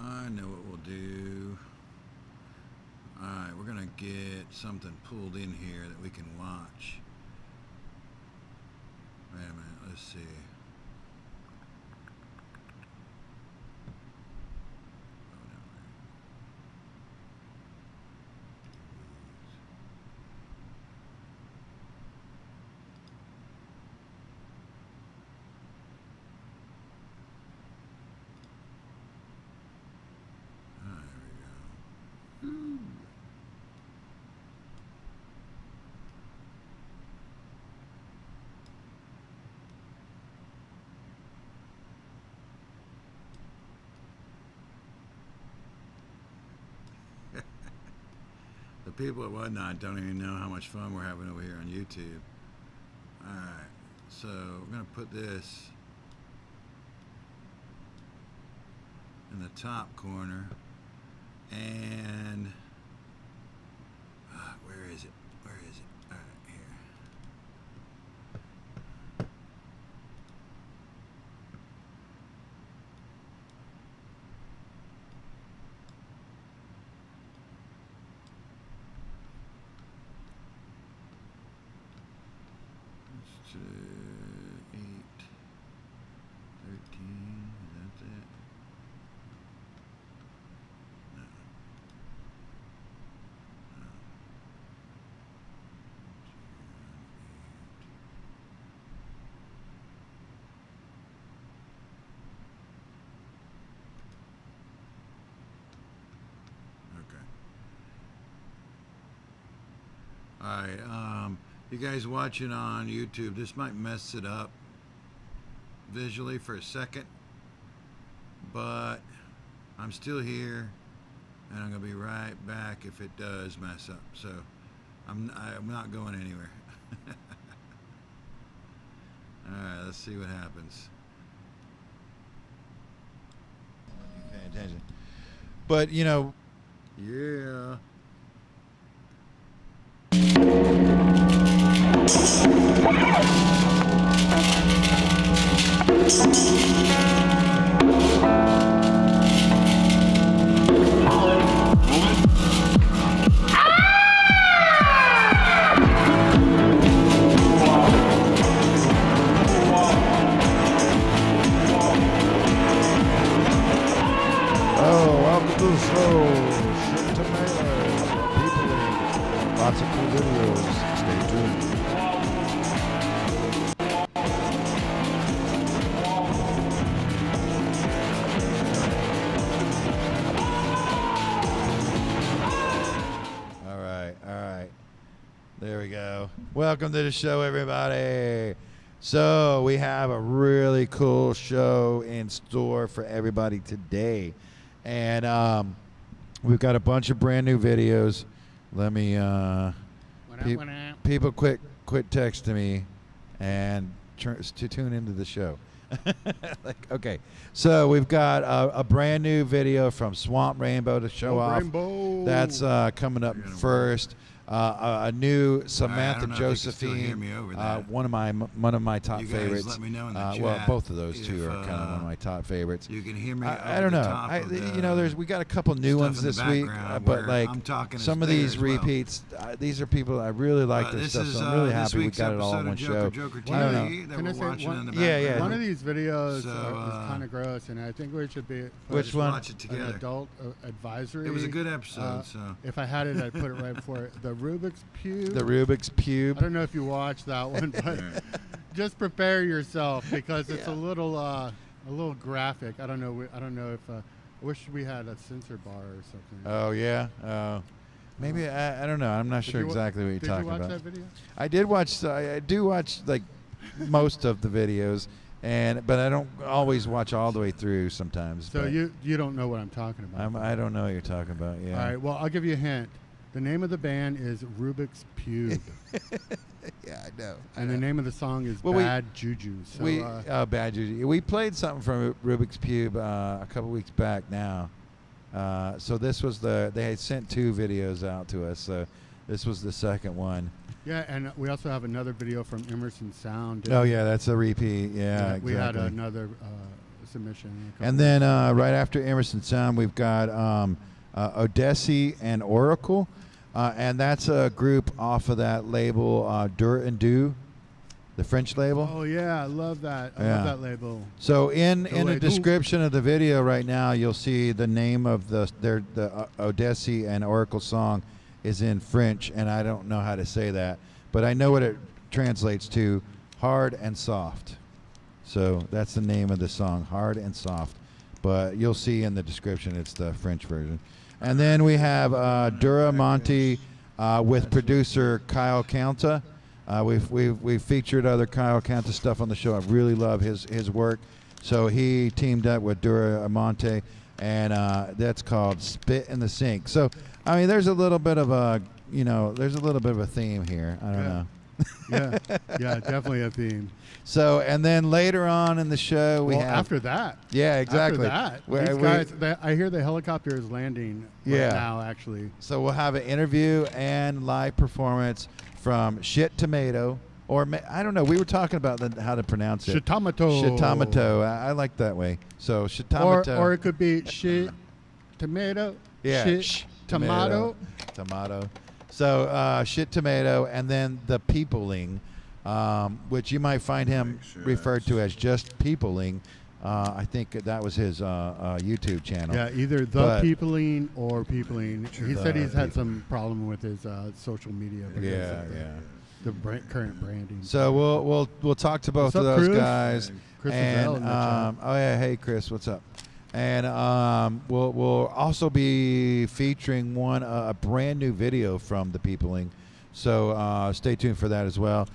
I know what we'll do. Alright, we're going to get something pulled in here that we can watch. Wait a minute, let's see. The people at Whatnot don't even know how much fun we're having over here on YouTube. Alright, so we're going to put this in the top corner. And where is it? Where is it? Alright, here. Let's do 8, 13, that's it. Alright, you guys watching on YouTube, this might mess it up visually for a second, but I'm still here, and I'm going to be right back if it does mess up, so I'm not going anywhere. Alright, let's see what happens. Pay attention. But, you know, yeah. Welcome to the show. Shit tomatoes. People, lots of cool videos. Stay tuned. All right. There we go. Welcome to the show, everybody. So we have a really cool show in store for everybody today. And we've got a bunch of brand new videos. Let me people quit texting me and to tune into the show. Okay, so we've got a brand new video from Swamp Rainbow to show off. Rainbow. That's coming up first. A new Samantha Josephine, one of my top favorites. Let me know in the chat. Well, both of those two are kind of one of my top favorites. You can hear me. I don't know. You know, we got a couple new ones this week, but like some of these repeats, these are people I really like their stuff. So I'm really happy we got it all in one show. I don't know. Can I say one of these videos is kind of gross, and I think we should be. Which one? Watch it together. An adult advisory. It was a good episode. So if I had it, I'd put it right before it. The Rubik's Cube. The Rubik's Cube. I don't know if you watched that one, but just prepare yourself because it's a little graphic. I don't know if I wish we had a censor bar or something. Oh yeah. Maybe I don't know. I'm not sure exactly what you're talking about. Did you watch that video? I did watch. I do watch like most of the videos, but I don't always watch all the way through sometimes. So you don't know what I'm talking about. I don't know what you're talking about. Yeah. All right. Well, I'll give you a hint. The name of the band is Rubik's Cube. Yeah, I know. And the name of the song is Bad Juju. So, Bad Juju. We played something from Rubik's Cube a couple weeks back now. So this was they had sent 2 videos out to us. So this was the second one. Yeah, and we also have another video from Emerson Sound. Oh, yeah, that's a repeat. Yeah, exactly. We had another submission. And then right after Emerson Sound, we've got Odessi and Oracle. And that's a group off of that label, Dur and Do, the French label. Oh, yeah. I love that. I love that label. So in the description of the video right now, you'll see the name of the Odessi and Oracle song is in French, and I don't know how to say that, but I know what it translates to, hard and soft. So that's the name of the song, Hard and Soft. But you'll see in the description it's the French version. And then we have Dura Monte with producer Kyle Counta. We've featured other Kyle Counta stuff on the show. I really love his work. So he teamed up with Dura Monte, and that's called Spit in the Sink. So I mean, there's a little bit of a theme here. I don't know. Yeah, definitely a theme. So, and then later on in the show, we have after that. Yeah, exactly. After that, these guys, I hear the helicopter is landing right now, actually. So we'll have an interview and live performance from Shit Tomato, or I don't know. We were talking about how to pronounce it. Shitamato. Shitamato. I like that way. So Shitamato. Or it could be Shit Tomato. Yeah. Shit Tomato. Tomato. So Shit Tomato, and then the Peopling, which you might find him referred to as just Peopling. I think that was his YouTube channel. Yeah, either the Peopling or Peopling. He said he's had some problem with his social media. The current branding. So we'll talk to both of those Chris? guys. Chris and hey Chris, what's up? And we'll also be featuring a brand new video from the Peopling. So stay tuned for that as well.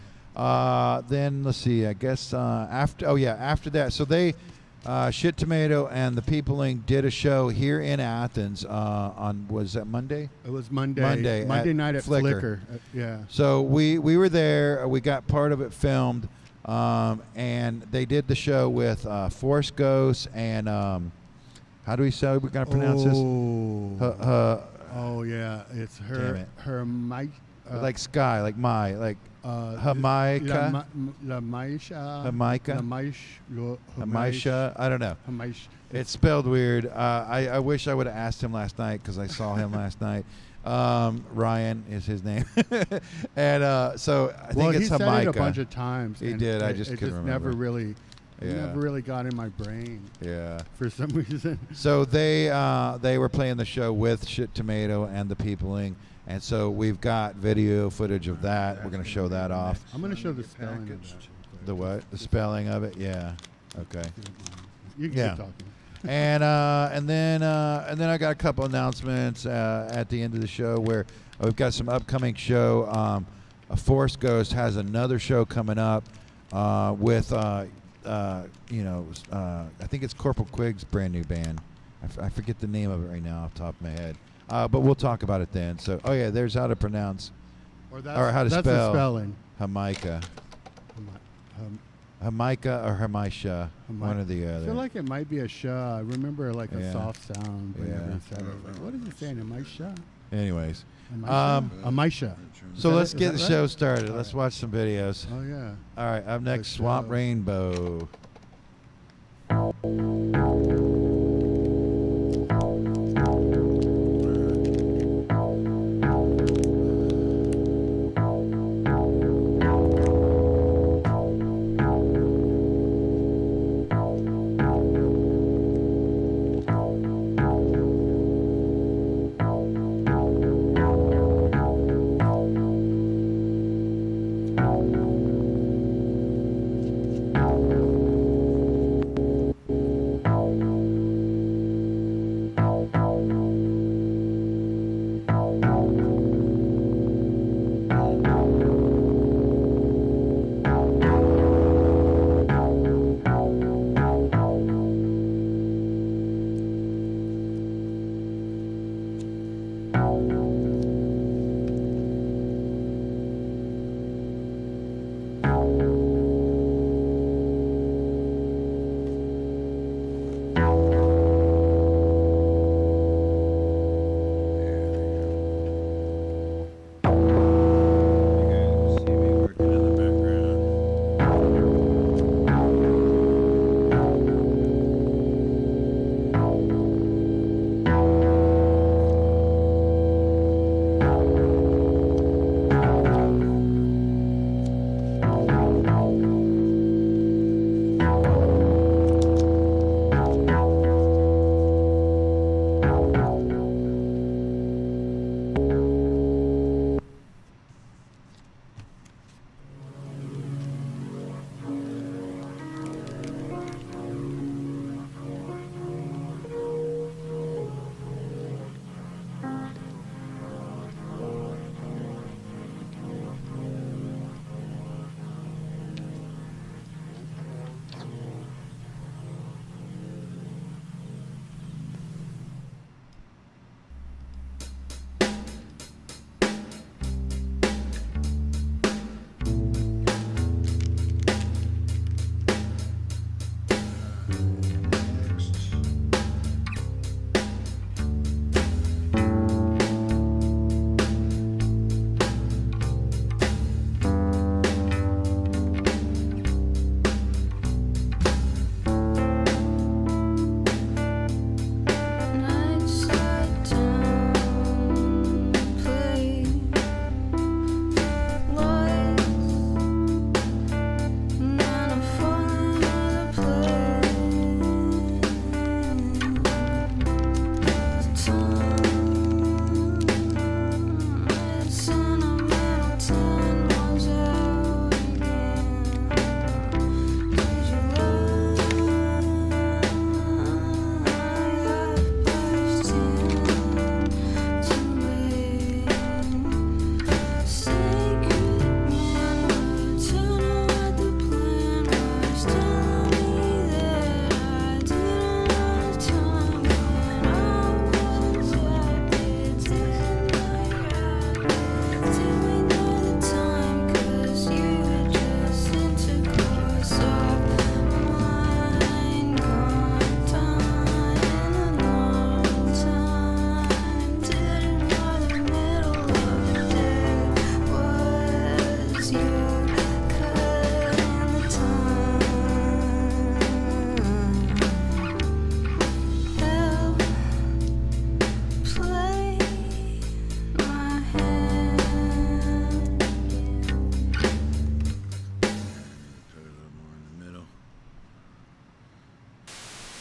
Then let's see. I guess after that. So they Shit Tomato and the Peopling did a show here in Athens on, was that Monday? It was Monday night at Flickr. Yeah. So we were there. We got part of it filmed, and they did the show with Force Ghost and how do we say we're gonna pronounce this? Oh yeah, it's her mic. Like sky, like Jamaica. Jamaica. I don't know. It's spelled weird. I wish I would have asked him last night because I saw him last night. Ryan is his name, and so I think it's Jamaica. He said it a bunch of times. He did. I just couldn't remember. Never really got in my brain. Yeah. For some reason. So they were playing the show with Shit Tomato and the Peopling, and so we've got video footage of that. We're going to show that off. I'm going to show the spelling of that. The what? The spelling of it? Yeah. Okay. You can keep talking. And then I got a couple announcements at the end of the show where we've got some upcoming show. Force Ghost has another show coming up with I think it's Corporal Quig's brand new band. I forget the name of it right now off the top of my head. But we'll talk about it then. So, there's how to pronounce or how to spell the spelling. Jamaica. Jamaica or Hermisha, one or the other. I feel like it might be a sha. I remember like a soft sound. Whenever he said it. Like, what is it saying? Hermisha? Anyways. Amisha. So let's get the show started. Let's watch some videos. Oh, yeah. All right, up next, Swamp Rainbow.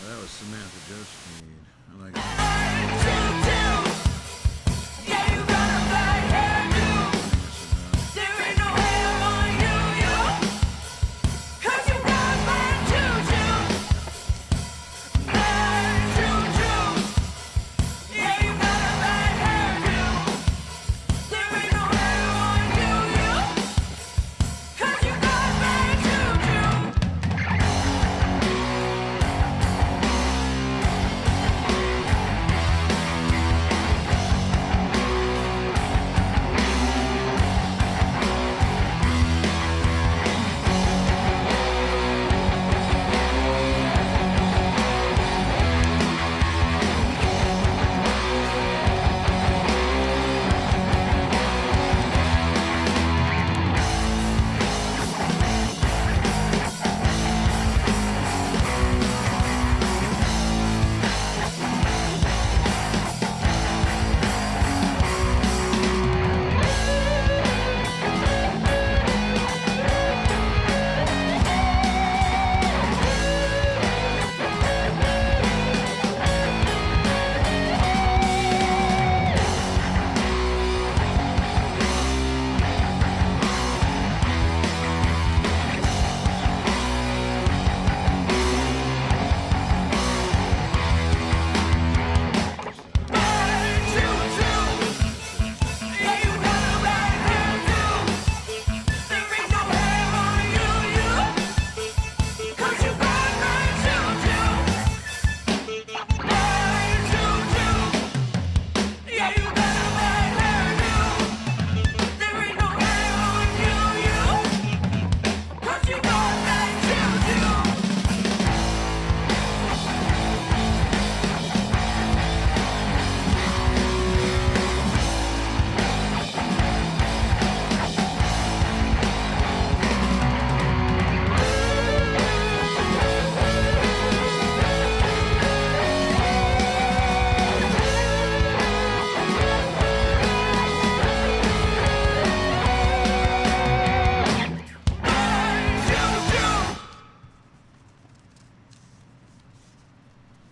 That was Samantha Josephine. I like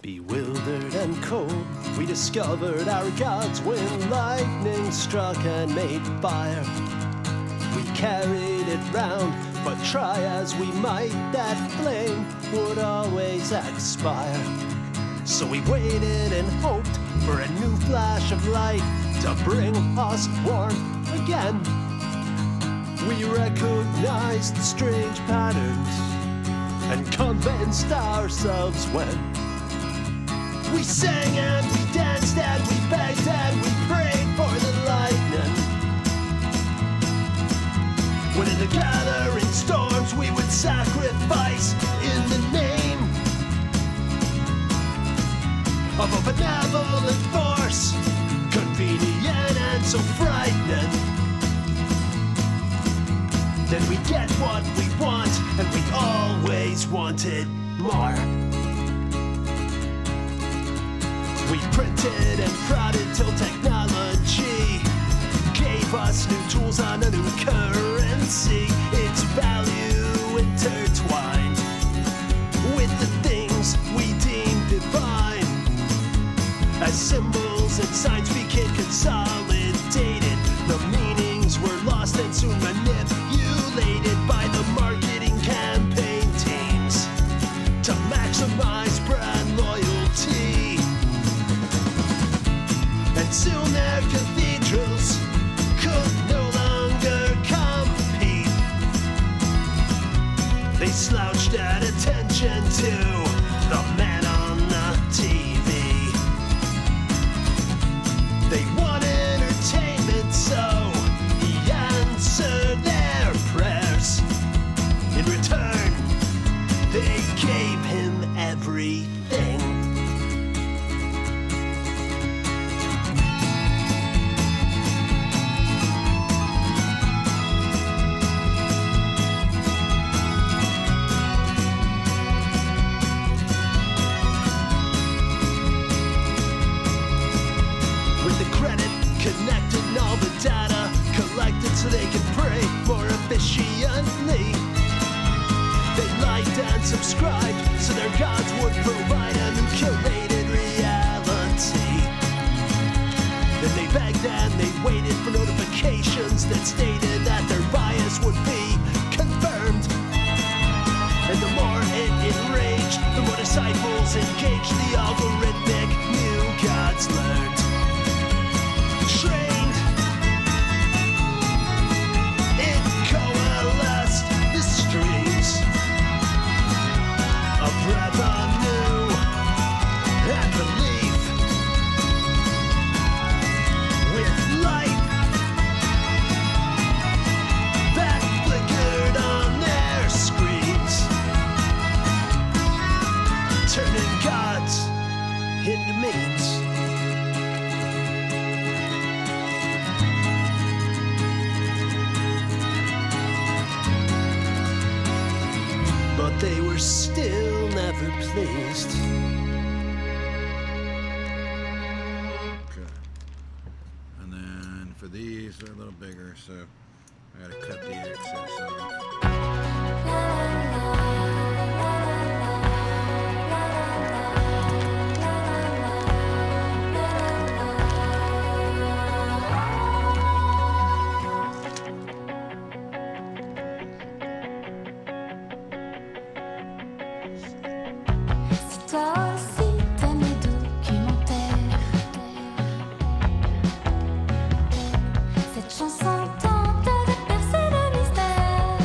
Bewildered and cold, we discovered our gods when lightning struck and made fire. We carried it round, but try as we might, that flame would always expire. So we waited and hoped for a new flash of light to bring us warmth again. We recognized strange patterns and convinced ourselves when we sang and we danced and we begged and we prayed for the lightning. When in the gathering storms we would sacrifice in the name of a benevolent force, convenient and so frightening. Then we get what we want, and we always wanted more. We printed and prodded till technology gave us new tools on a new currency. Its value intertwined with the things we deem divine. As symbols and signs became consolidated, the meanings were lost and soon manipulated by the marketing campaign teams to maximize brand loyalty. And soon their cathedrals could no longer compete. They slouched at attention to the man on the TV. They want entertainment, so he answered their prayers. In return, they gave him everything. Connected and all the data collected so they can pray more efficiently. They liked and subscribed so their gods would provide that stated that their bias would be confirmed. And the more it enraged, the more disciples engaged. The algorithmic new gods learned, trained. It coalesced the streams of revenue and belief with light that flickered on their screens, turning gods into memes. But they were still never pleased. Okay. And then for these, they're a little bigger, so I gotta cut the excess off. Si toi aussi t'aimes les documentaires, cette chanson tente de percer le mystère.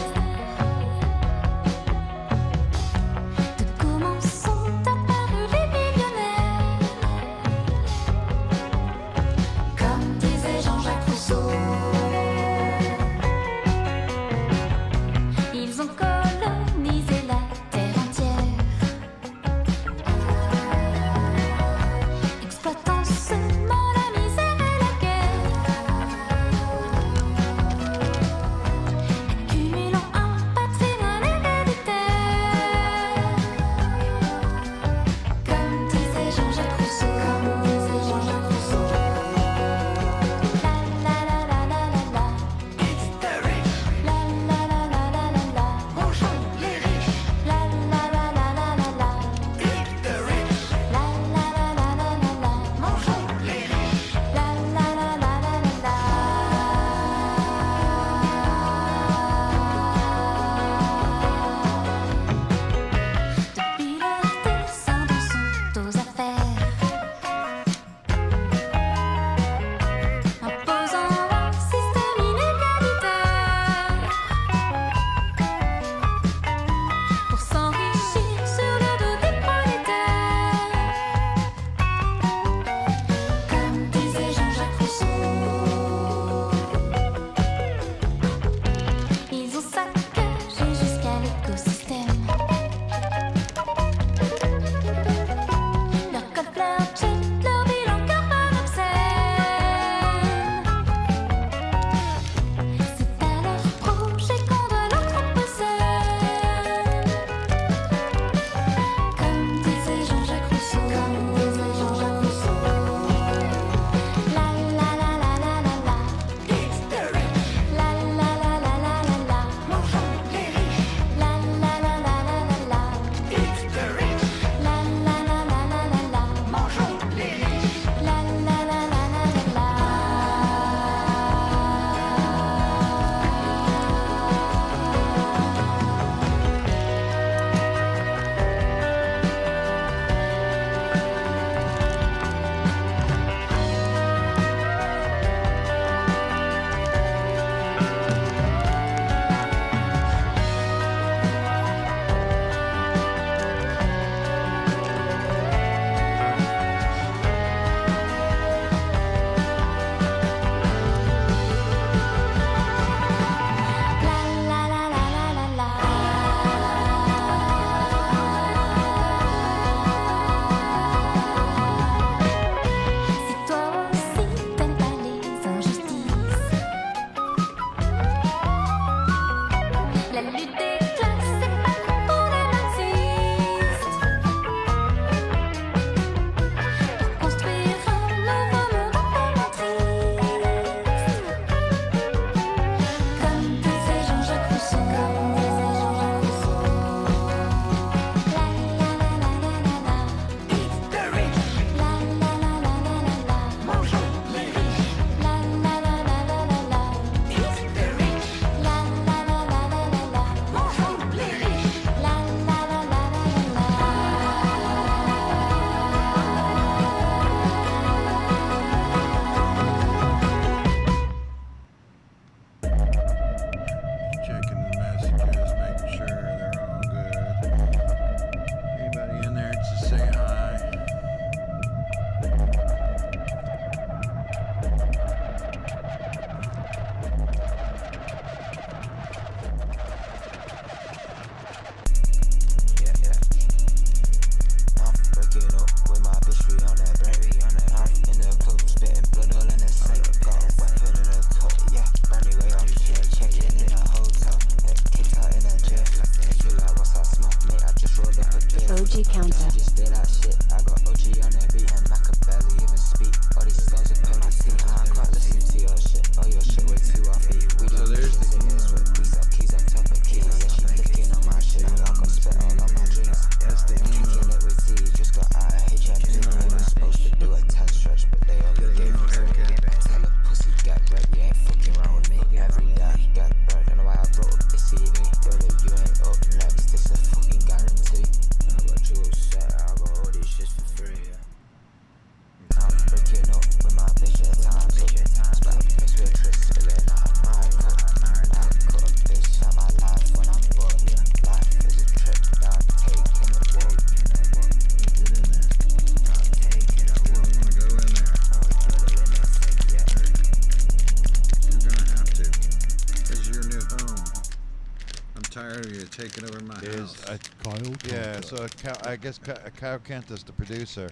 So I guess Kyle Kent is the producer,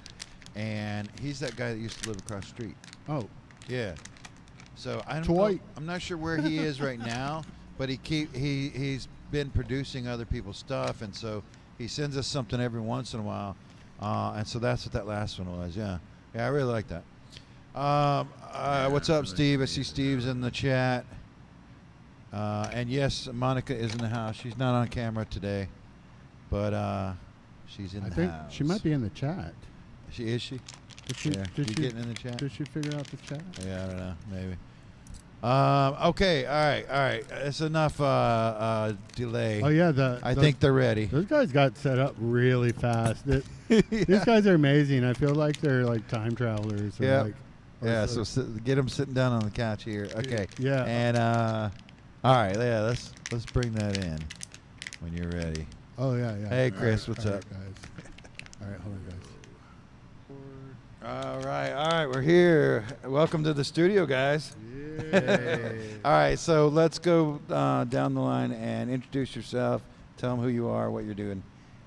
and he's that guy that used to live across the street. Oh, Yeah. So I don't Toy. know. I'm not sure where he is right now, but he's been producing other people's stuff, and so he sends us something every once in a while, and so that's what that last one was. Yeah, I really like that. What's up, Steve? I see Steve's in the chat, and yes, Monica is in the house. She's not on camera today, but she's in the think house. she might be in the chat. Is she? Did You getting in the chat? Did she figure out the chat? Yeah, I don't know. Maybe. Okay. All right. It's enough delay. Oh yeah, I think they're ready. those guys got set up really fast. These guys are amazing. I feel like they're like time travelers. Or Yeah. like, Yeah. So get them sitting down on the couch here. Okay. Yeah. And all right. Yeah. Let's bring that in when you're ready. Oh yeah. Hey, Chris, what's all up? right, guys? All right, hold on, guys. All right. We're here. Welcome to the studio, guys. Yay. All right. So let's go down the line and introduce yourself. Tell them who you are, what you're doing.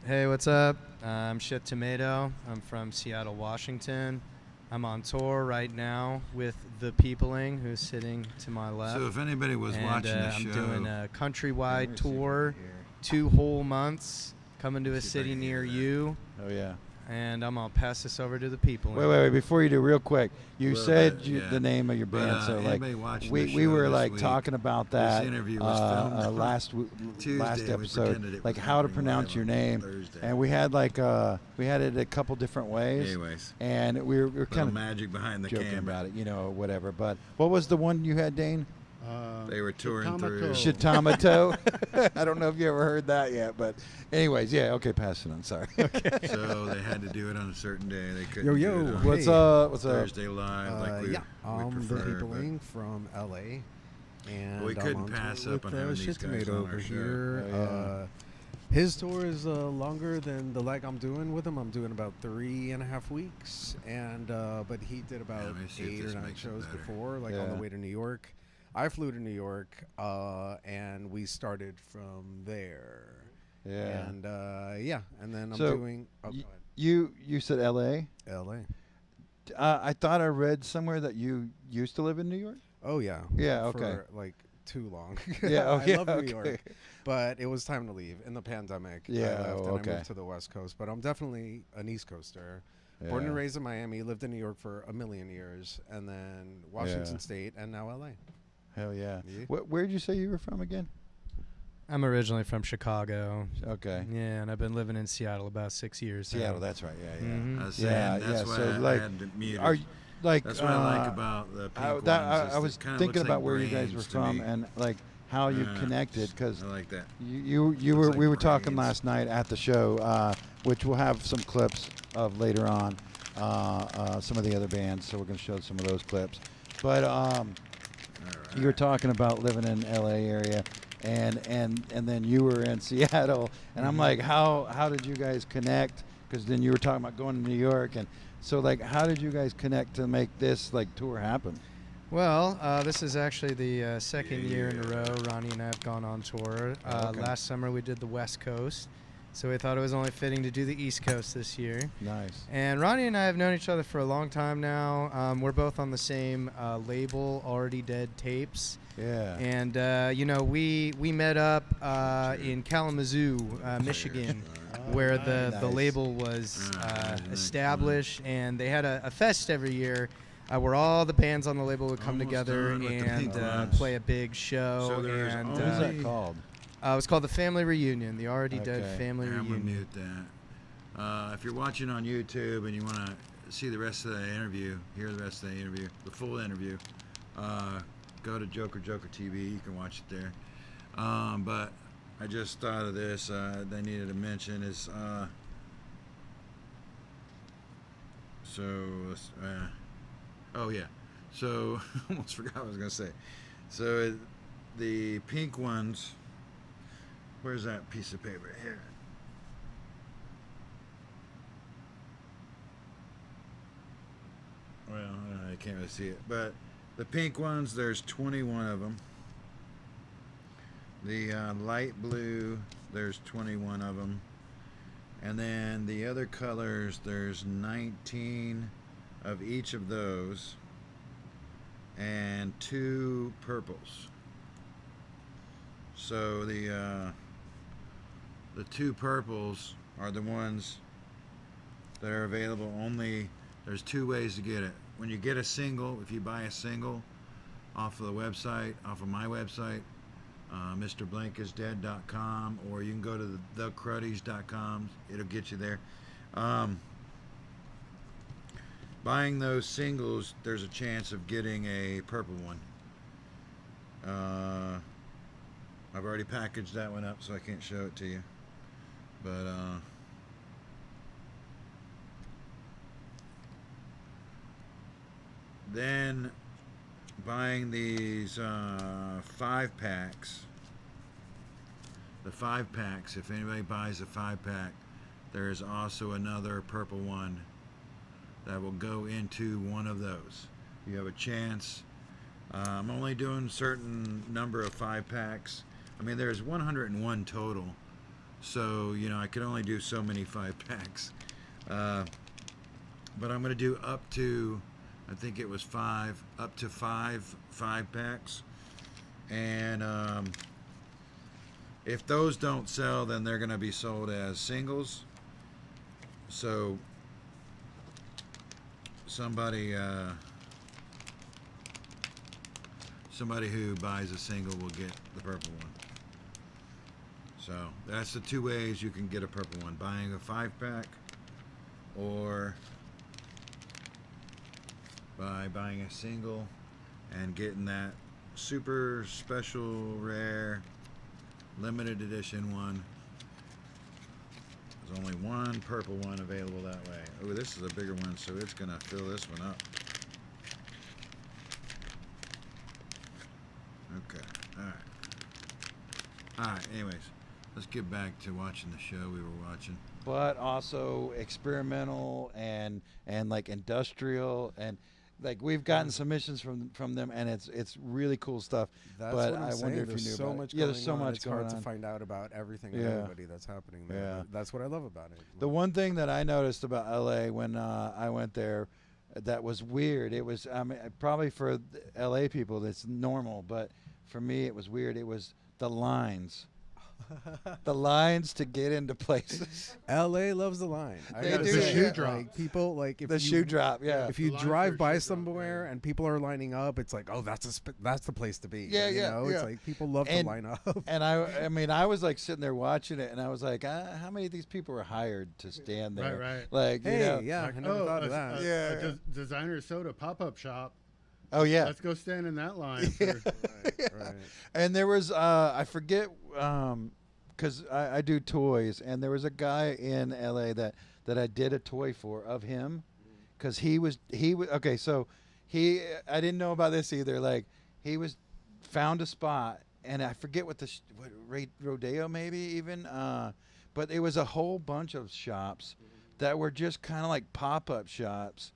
Hey, what's up? I'm Shit Tomato. I'm from Seattle, Washington. I'm on tour right now with The Peopling, who's sitting to my left. So if anybody was and, watching the I'm show, doing a countrywide Let me see tour, here. 2 whole months, coming to a See if I city can near hear that. you. Oh yeah. And I'm going to pass this over to The Peopling. Wait. Before you do, real quick, you Little said bit, yeah. the name of your But, band. So like, anybody watching we the we show were this like week, talking about that interview was filmed on last Tuesday. We episode, pretended it like was how to happening pronounce live your on name, Thursday. and we had like we had it a couple different ways. Anyways, And we were little kind of magic behind the joking camera. about it, whatever. But what was the one you had, Dane? They were touring through. Shitamato. Shitamato. I don't know if you ever heard that yet, but anyways, yeah. Okay, pass it on. Sorry. So they had to do it on a certain day. They couldn't Yo, do yo. it on What's Hey. up? What's up? Thursday live like we Yeah, I'm the prefer. Peopling from LA, and We I'm couldn't on tour pass with, up on having these Shit guys Tomato on our over show. here. Oh, yeah. His tour is longer than the leg I'm doing with him. I'm doing about 3.5 weeks, and but he did about let me see if 8 this or 9 makes it shows better. before, like on the Yeah. way to New York. I flew to New York, and we started from there. Yeah. And and then I'm So, doing. Oh, go y- ahead. You said L.A. LA. I thought I read somewhere that you used to live in New York. Oh yeah. Yeah, okay. For like too long. Yeah, oh, I yeah, love okay. New York, but it was time to leave in the pandemic. Yeah, I left and okay. I moved to the West Coast, but I'm definitely an East Coaster. Born Yeah. and raised in Miami, lived in New York for a million years, and then Washington Yeah. State, and now LA. Hell yeah. Yeah. Where'd you say you were from again? I'm originally from Chicago. Okay. Yeah, and I've been living in Seattle about 6 years now. Seattle. That's right. Yeah. Mhm. I was saying, Yeah, that's yeah, why so, I like, had to mute Are it. you, like? That's what I like about the pink ones. I is was it kinda thinking looks about like where you guys were brains to from me. and like how you Yeah, connected because I like that. you Looks were like we were talking brains. last night at the show, which we'll have some clips of later on. Some of the other bands, so we're going to show some of those clips. But you were talking about living in L.A. area, and then you were in Seattle, and I'm like, how did you guys connect? Because then you were talking about going to New York, and so like, how did you guys connect to make this like tour happen? Well, this is actually the second year in a row Ronnie and I have gone on tour. Okay. Last summer we did the West Coast, so we thought it was only fitting to do the East Coast this year. Nice. And Ronnie and I have known each other for a long time now. We're both on the same label, Already Dead Tapes. Yeah. And, we met up in Kalamazoo, Michigan, where the Nice. label was Nice. established. And they had a fest every year where all the bands on the label would come Almost together done with the and pink ones. play a big show. So there's and What was that only- called? it was called the Family Reunion, the Already Dead Okay. Family I'm gonna Reunion. mute that. If you're watching on YouTube and you want to see the rest of the interview, hear the rest of the interview, the full interview, go to Joker TV. You can watch it there. But I just thought of this. They needed to mention is oh yeah. So almost forgot what I was gonna say. So the pink ones. Where's that piece of paper? Here. Well, I can't really see it, but the pink ones, there's 21 of them. The light blue, there's 21 of them, And then the other colors, there's 19 of each of those, and 2 purples. So the 2 purples are the ones that are available only. There's 2 ways to get it. When you get a single, if you buy a single off of the website, off of my website, MrBlankIsDead.com, or you can go to thecruddies.com. It'll get you there. Buying those singles, there's a chance of getting a purple one. I've already packaged that one up, so I can't show it to you. But then buying these 5-packs. The 5-packs, if anybody buys a 5-pack, there is also another purple one that will go into one of those. You have a chance. I'm only doing certain number of 5-packs. I mean, there's 101 total, so you know I could only do so many 5-packs. But I'm going to do up to, I think it was 5, up to 5 5-packs, and if those don't sell, then they're going to be sold as singles. So somebody who buys a single will get the purple one. So that's the 2 ways you can get a purple one: buying a 5-pack, or by buying a single and getting that super special rare limited edition one. There's only one purple one available that way. Oh, this is a bigger one, so it's gonna fill this one up. Okay, alright, anyways, let's get back to watching the show we were watching. But also experimental and like industrial, and like we've gotten submissions from them, and it's really cool stuff. That's but what I'm I saying. wonder if There's you knew so about much it. Yeah, going there's so on. much It's going hard on. to find out about everything and Yeah. everybody that's happening there. Yeah. That's what I love about it. The one thing that I noticed about LA when I went there that was weird, it was, I mean, probably for LA people that's normal, but for me it was weird. It was the lines. The lines to get into places. LA loves the line. I They gotta do, say, The shoe drop. Like, people like if The you, shoe drop, yeah. If you The line drive for by shoe drop, somewhere yeah. and people are lining up, it's like, oh, that's the place to be. Yeah, you yeah, know? yeah. It's like people love And- to line up. And I mean, I was like sitting there watching it, and I was like, how many of these people were hired to stand there? Right. Like, Hey, you know, yeah, Like, I never thought of that. Yeah. Designer soda pop-up shop. oh yeah. Let's go stand in that line. Yeah. For, Right. And there was, I forget, because I do toys, and there was a guy in LA that I did a toy for of him, because he was okay. So I didn't know about this either. Like found a spot, and I forget what Rodeo maybe even, but it was a whole bunch of shops that were just kind of like pop-up shops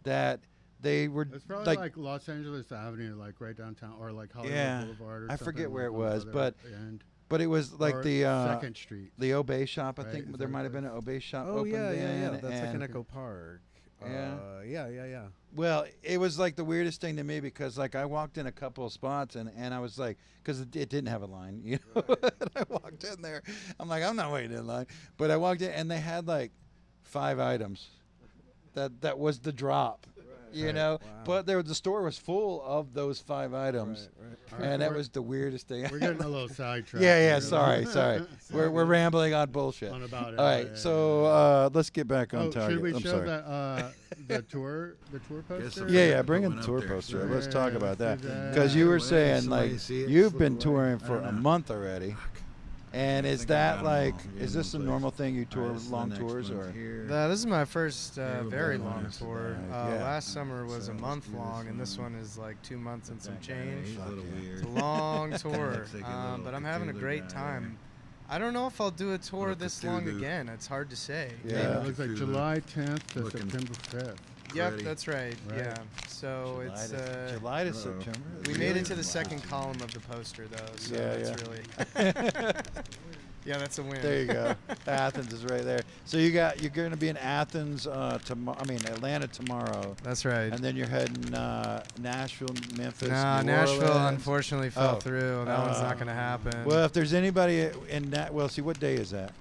that they were it's probably like Los Angeles Avenue, like right downtown, or like Hollywood Yeah. Boulevard. Or I something forget where it on the was, other but end. But it was like Or the Second Street. the Obey shop. I Right, think is there that might have what been an Obey shop Oh open yeah, then. That's like in and- Echo Park. Yeah. Yeah. Well, it was like the weirdest thing to me, because like I walked in a couple of spots and I was like, because it didn't have a line, you know. And I walked in there, I'm like, I'm not waiting in line. But I walked in and they had like 5 items. That was the drop. You know, Wow. but the store was full of those 5 items, All right, and that we're- was the weirdest thing. We're getting a little sidetracked. Yeah, here. sorry. We're rambling on bullshit. On about it. All right, Yeah. so let's get back on Oh, target. should we I'm show sorry. that the tour poster? Yeah, bring in Put the one tour up there. poster. Let's talk Yeah, about that, see that. because you were Wait, saying somebody like see it, you've slip been away. touring I for don't a know. month already, and I is think I that got 'em like all in is this a one normal place. thing you All tour right, this is the long next tours one or? here. This is my first we'll very go long on. tour. Yeah. Last summer was a So, month do this long, and this one. one is like 2 months and some That guy, change. he's a little Okay. weird. It's a long tour, Looks like a little but I'm having a Cthulhu great guy time. I don't know if I'll do a tour Little this long Cthulhu. again. It's hard to say. Yeah. It looks like Cthulhu July 10th to looking. September 5th. Yep, Cruddy. that's right. Right. Yeah. So it's July to Uh-oh. September. we Really? made it to the second column of the poster though. So Yeah, it's yeah. really Yeah, that's a win. There you go. Athens is right there. So you're going to be in Athens tomorrow. I mean Atlanta tomorrow. That's right. And then you're heading Nashville, Memphis. No, New Nashville Orleans. unfortunately fell through. That one's not going to happen. Well, if there's anybody in that, well, see, what day is that?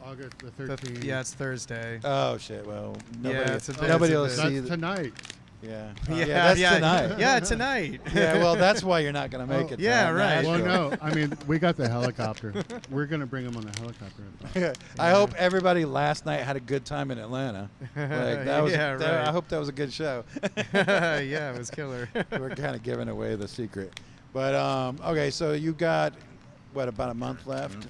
August the 13th. Yeah, it's Thursday. Oh shit! Well, nobody, it's a bit- nobody it's a will bit- see. That's tonight. Yeah. Yeah, that's tonight. Yeah, tonight. Yeah, well, that's why you're not going to make it. Yeah, to right. Well, Nashville. no, I mean, we got the helicopter. We're going to bring them on the helicopter. I hope everybody last night had a good time in Atlanta. Like, that was, Yeah, right. I hope that was a good show. Yeah, it was killer. We're kind of giving away the secret. But, okay, so you got, what, about a month left?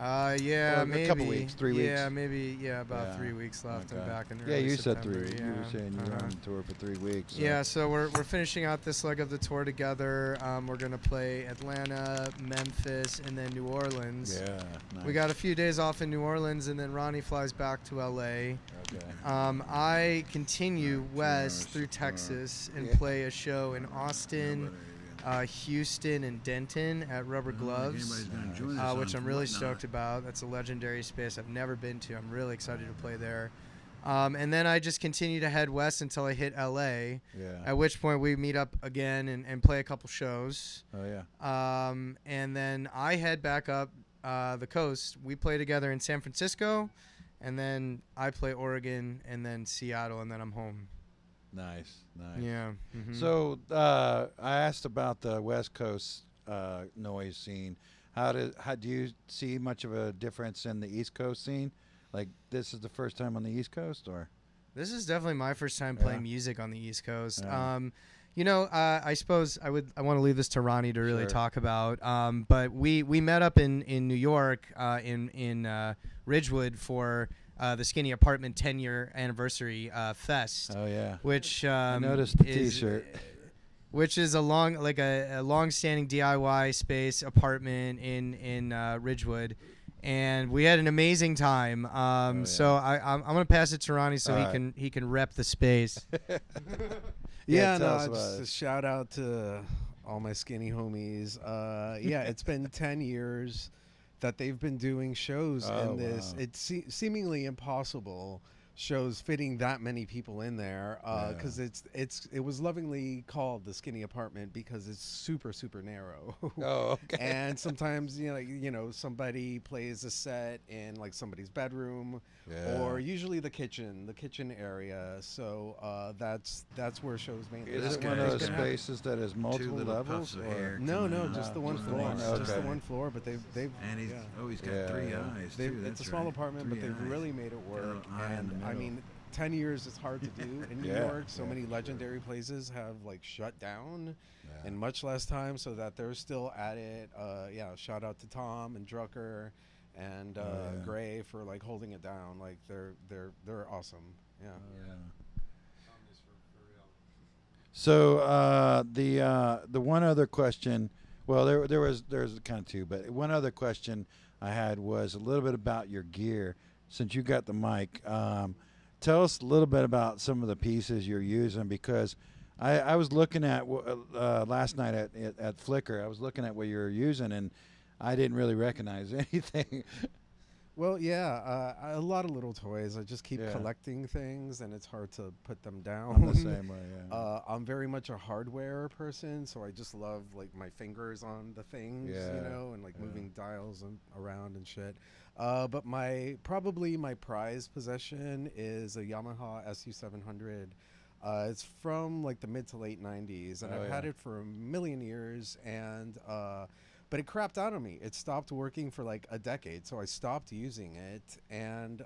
Yeah, Or a maybe. couple weeks, 3 weeks. Yeah, maybe. Yeah, about Yeah, 3 weeks left. okay. I'm back in Yeah, early you said September. 3. Yeah. You were saying you were uh-huh. on tour for 3 weeks. So. Yeah, so we're finishing out this leg of the tour together. We're gonna play Atlanta, Memphis, and then New Orleans. Yeah, nice. We got a few days off in New Orleans, and then Ronnie flies back to LA. Okay. I continue west through Texas and play a show in Austin, Houston, and Denton at Rubber Gloves, which I'm really stoked about. That's a legendary space I've never been to. I'm really excited to play there. And then I just continue to head west until I hit LA, at which point we meet up again and play a couple shows. Oh, yeah. And then I head back up the coast. We play together in San Francisco, and then I play Oregon, and then Seattle, and then I'm home. Nice. Yeah. Mhm. So I asked about the West Coast noise scene. How do you see much of a difference in the East Coast scene? Like, this is the first time on the East Coast, or? This is definitely my first time playing music on the East Coast. Yeah. I suppose I want to leave this to Ronnie to really Sure. talk about. But we met up in New York in Ridgewood for the Skinny Apartment 10-year anniversary fest. Oh, yeah. Which I noticed the is- T-shirt. Which is a long-standing DIY space apartment in Ridgewood, and we had an amazing time. So I'm gonna pass it to Ronnie so All right. he can rep the space. Yeah, tell no, us about just it. a shout out to all my skinny homies. Yeah, it's been 10 years that they've been doing shows Oh, in this. wow. It's seemingly impossible shows fitting that many people in there because it was lovingly called the Skinny Apartment because it's super narrow. Oh, okay. And sometimes somebody plays a set in like somebody's bedroom or usually the kitchen area. So that's where shows mainly Is it happen. one of those It's been happening. spaces that has multiple little levels? puffs of or- hair. No, coming just out. the one Just the floor. one. Just the Okay. one floor, but they've And he's Yeah. got 3 Yeah. eyes They've, too. it's a That's small right. apartment, but 3 they've eyes. really made it a work. little eye in the And I middle. mean, 10 years is hard to do in New Yeah. York. So Yeah, many for legendary places have like shut down Yeah. in much less time, so that they're still at it. Shout out to Tom and Drucker and yeah. Gray for like holding it down. Like they're awesome. Yeah. Yeah. So the one other question, well, there's kind of two, but one other question I had was a little bit about your gear. Since you got the mic, tell us a little bit about some of the pieces you're using, because I was looking at last night at Flickr. I was looking at what you were using, and I didn't really recognize anything. Well, yeah, a lot of little toys. I just keep Yeah. collecting things, and it's hard to put them down. I'm the same way. Yeah. I'm very much a hardware person, so I just love like my fingers on the things, Yeah, and like moving dials around and shit. But probably my prized possession is a Yamaha SU700. It's from like the mid to late 90s, and Oh, I've yeah. had it for a million years, and but it crapped out on me. It stopped working for like a decade, so I stopped using it. And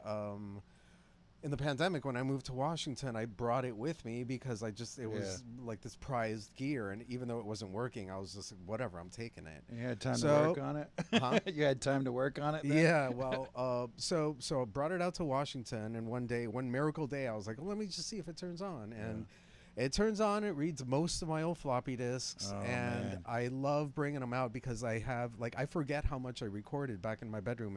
in the pandemic, when I moved to Washington, I brought it with me because it was like this prized gear, and even though it wasn't working, I was just like, whatever, I'm taking it. You had time to So- work on it. Huh? You had time to work on it. Then? Yeah, well, so I brought it out to Washington, and one miracle day, I was like, well, let me just see if it turns on, and it turns on. It reads most of my old floppy disks, Oh, and man. I love bringing them out because I forget how much I recorded back in my bedroom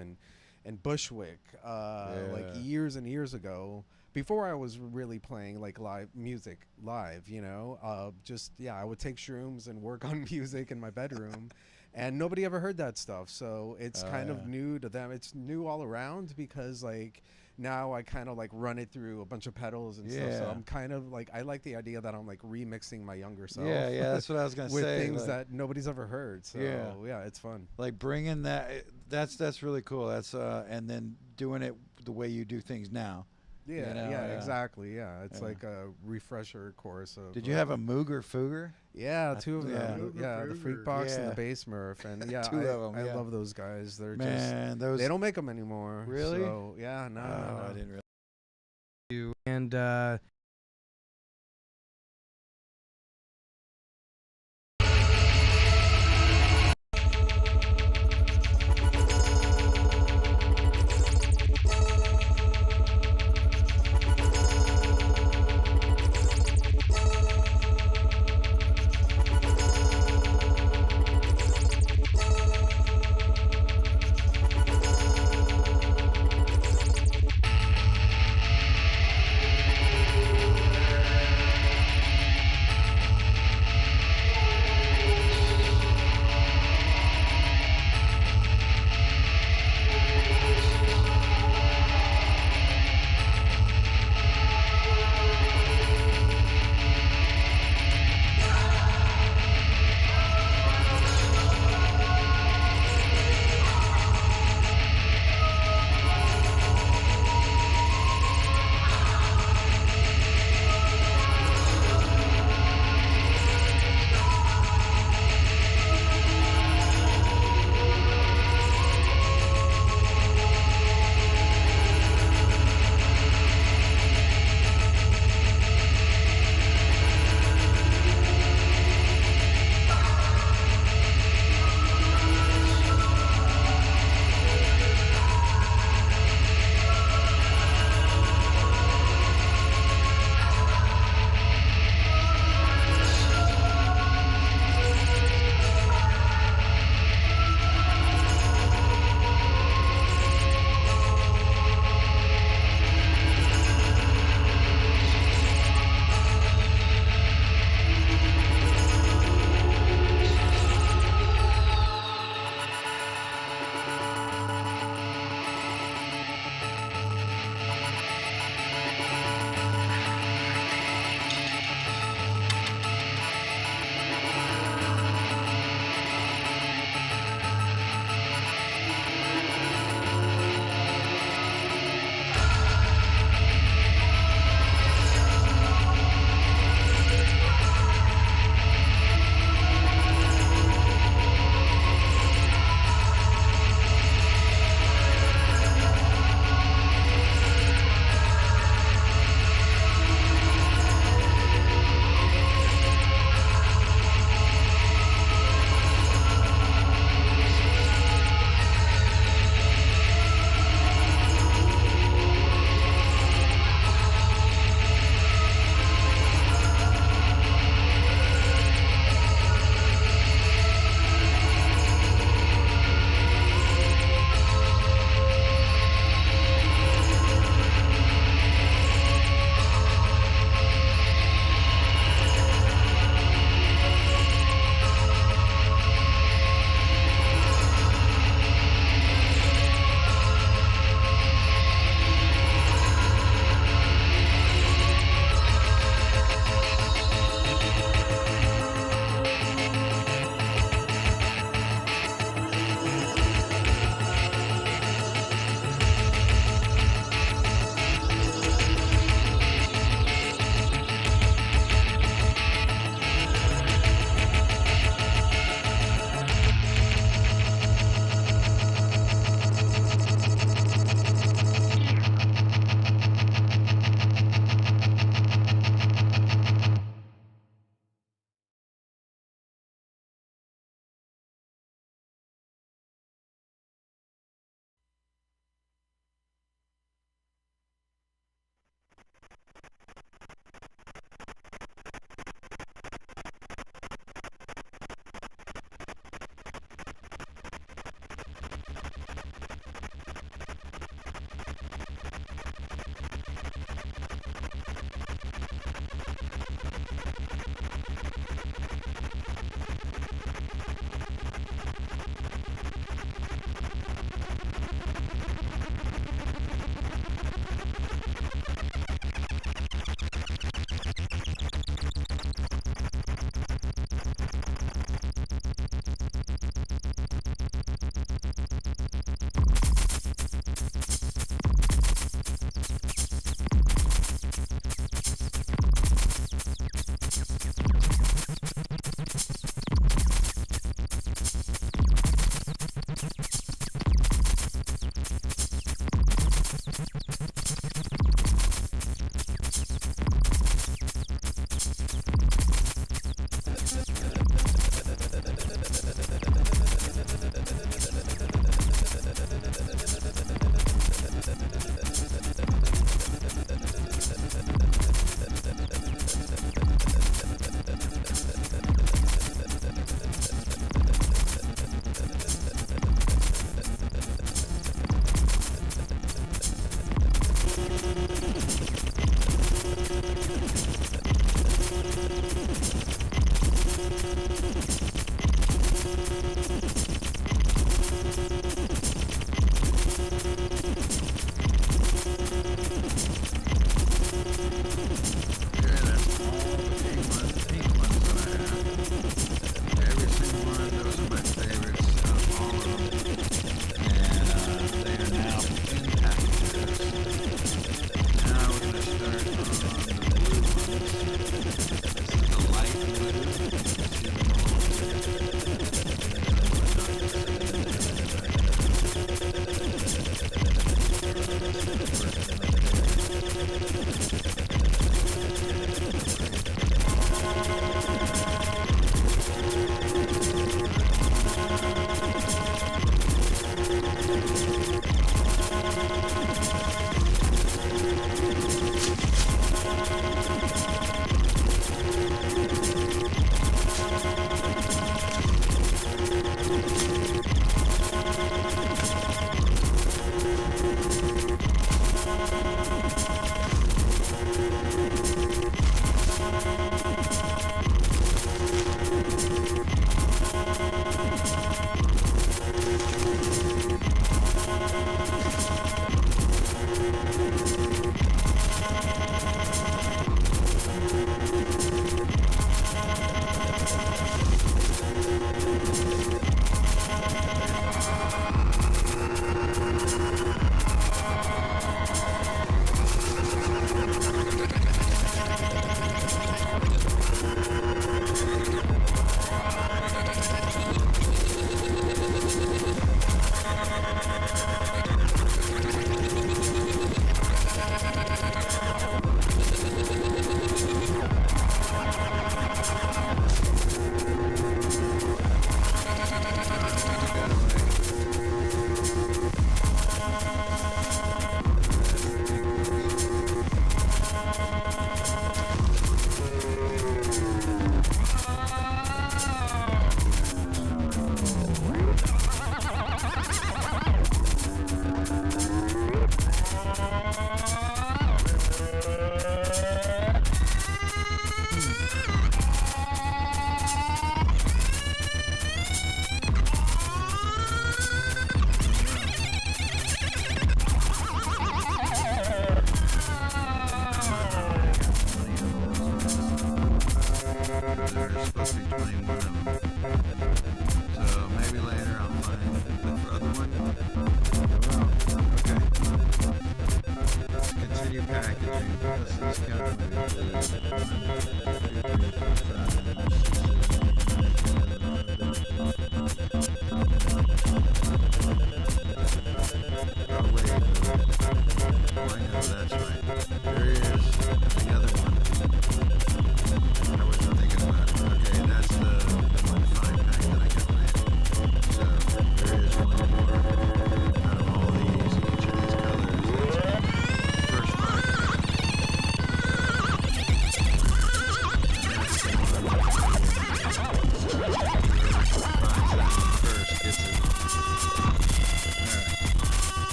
in Bushwick, like years and years ago. before I was really playing like live music live, you know, I would take shrooms and work on music in my bedroom, and nobody ever heard that stuff. So it's kind of new to them. It's new all around because like now I kind of like run it through a bunch of pedals and stuff. So I'm kind of like, I like the idea that I'm like remixing my younger self. Yeah, that's what I was gonna with say. things like, that nobody's ever heard. So yeah, it's fun. Like bringing that. That's really cool. That's and then doing it the way you do things now. Yeah, you know, exactly. Yeah, it's like a refresher course of. Did you have a Mooger Fooger? Yeah, two of them. Mooger Yeah, the Fooger. Freak Box and the Bass Smurf, and yeah, Two of them, I love those guys. They're Man, just they don't make them anymore. Really? So yeah, no, I didn't really. And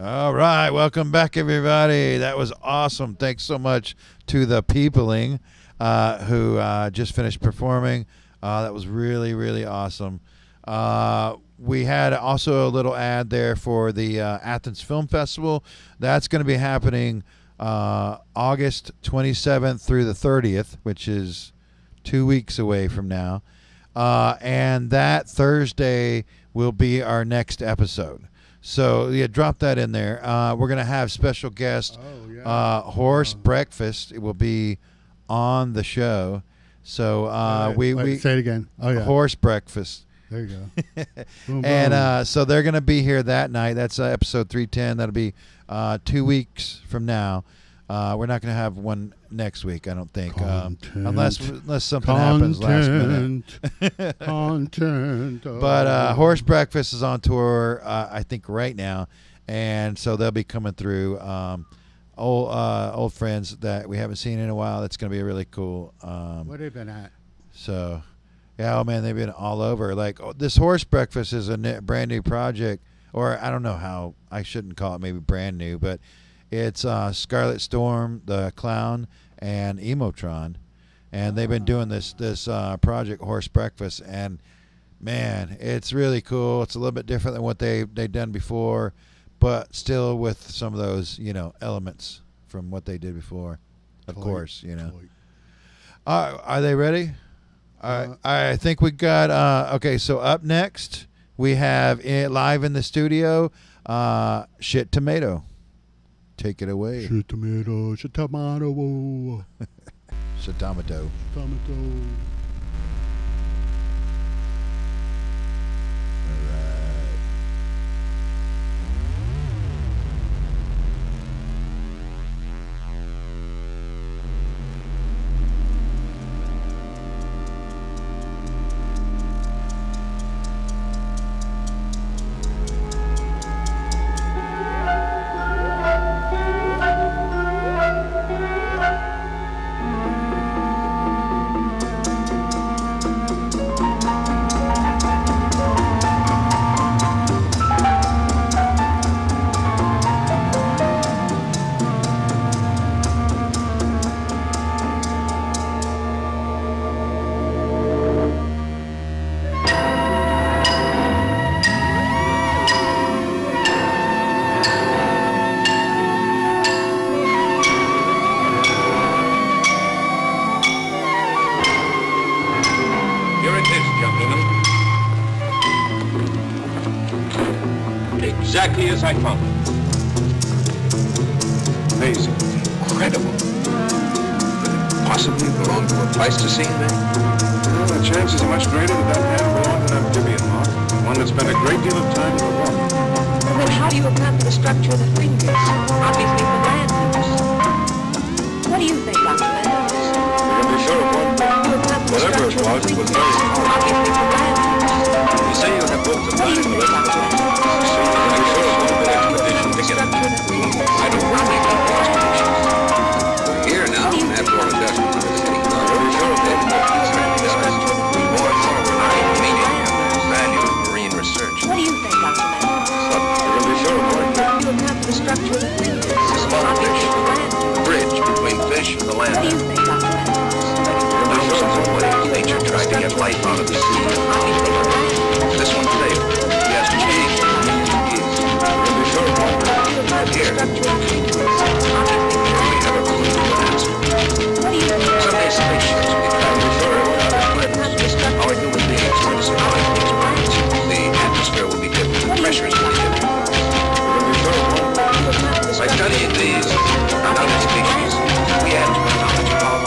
All right, welcome back, everybody. That was awesome. Thanks so much to the Peopling who just finished performing. That was really, really awesome. We had also a little ad there for the Athens Film Festival. That's going to be happening August 27th through the 30th, which is 2 weeks away from now. And that Thursday will be our next episode. So, yeah, drop that in there. We're going to have special guest Horse Breakfast. It will be on the show. So, we say it again. Oh, yeah. Horse Breakfast. There you go. Boom, And boom. so they're going to be here that night. That's episode 310. That'll be 2 weeks from now. We're not going to have one next week, I don't think, unless something Content. happens last minute. Content. But Horse Breakfast is on tour, I think, right now, and so they'll be coming through. Old friends that we haven't seen in a while. That's going to be really cool. What have they been at? So, yeah, oh man, they've been all over. Like this Horse Breakfast is a brand new project, or I don't know how, I shouldn't call it maybe brand new, but it's Scarlet Storm, the Clown, and Emotron, and they've been doing this project Horse Breakfast, and man, it's really cool. It's a little bit different than what they've done before, but still with some of those elements from what they did before, of course. Are they ready? I think we got okay. So up next we have live in the studio, Shit Tomato. Take it away. Shit tomato, shit tomato. Shit tomato. Tomato. Exactly as I found it. Amazing. Incredible. Could it possibly belong to a Pleistocene then? Well, the chances are much greater that that hand belonged to an amphibian moth, one that spent a great deal of time in the water. Well, then how do you account for the structure of the fingers? Obviously from land use. What do you think, Dr. Mendes? We can be sure of one thing. Whatever it was very powerful. Obviously from land use. You say you have both the What do time you and think, Dr. Mendes? I don't really think the expeditions. We're here now, and after all the dust from the city. We're sure of that. More and more relying meaning and the value of marine research. What do you think, Dr. Mendes? But we're be sure of one thing. You account for the structure of the fingers. Small Obviously fish. from land use. The bridge between fish and the land. What do you think, Dr. Mendes? Thousands of ways nature tried to get life out of the sea. Obviously from land use. This one failed. He has changed for millions of years. We'll be sure of one thing. Here, we have a clue to an answer. Someday spaceships will be traveling sure of other planets. Our human beings going to survive these planets. The atmosphere will be different. The pressures will be different. We'll be sure of one thing. By studying these and other species, we add to our knowledge of our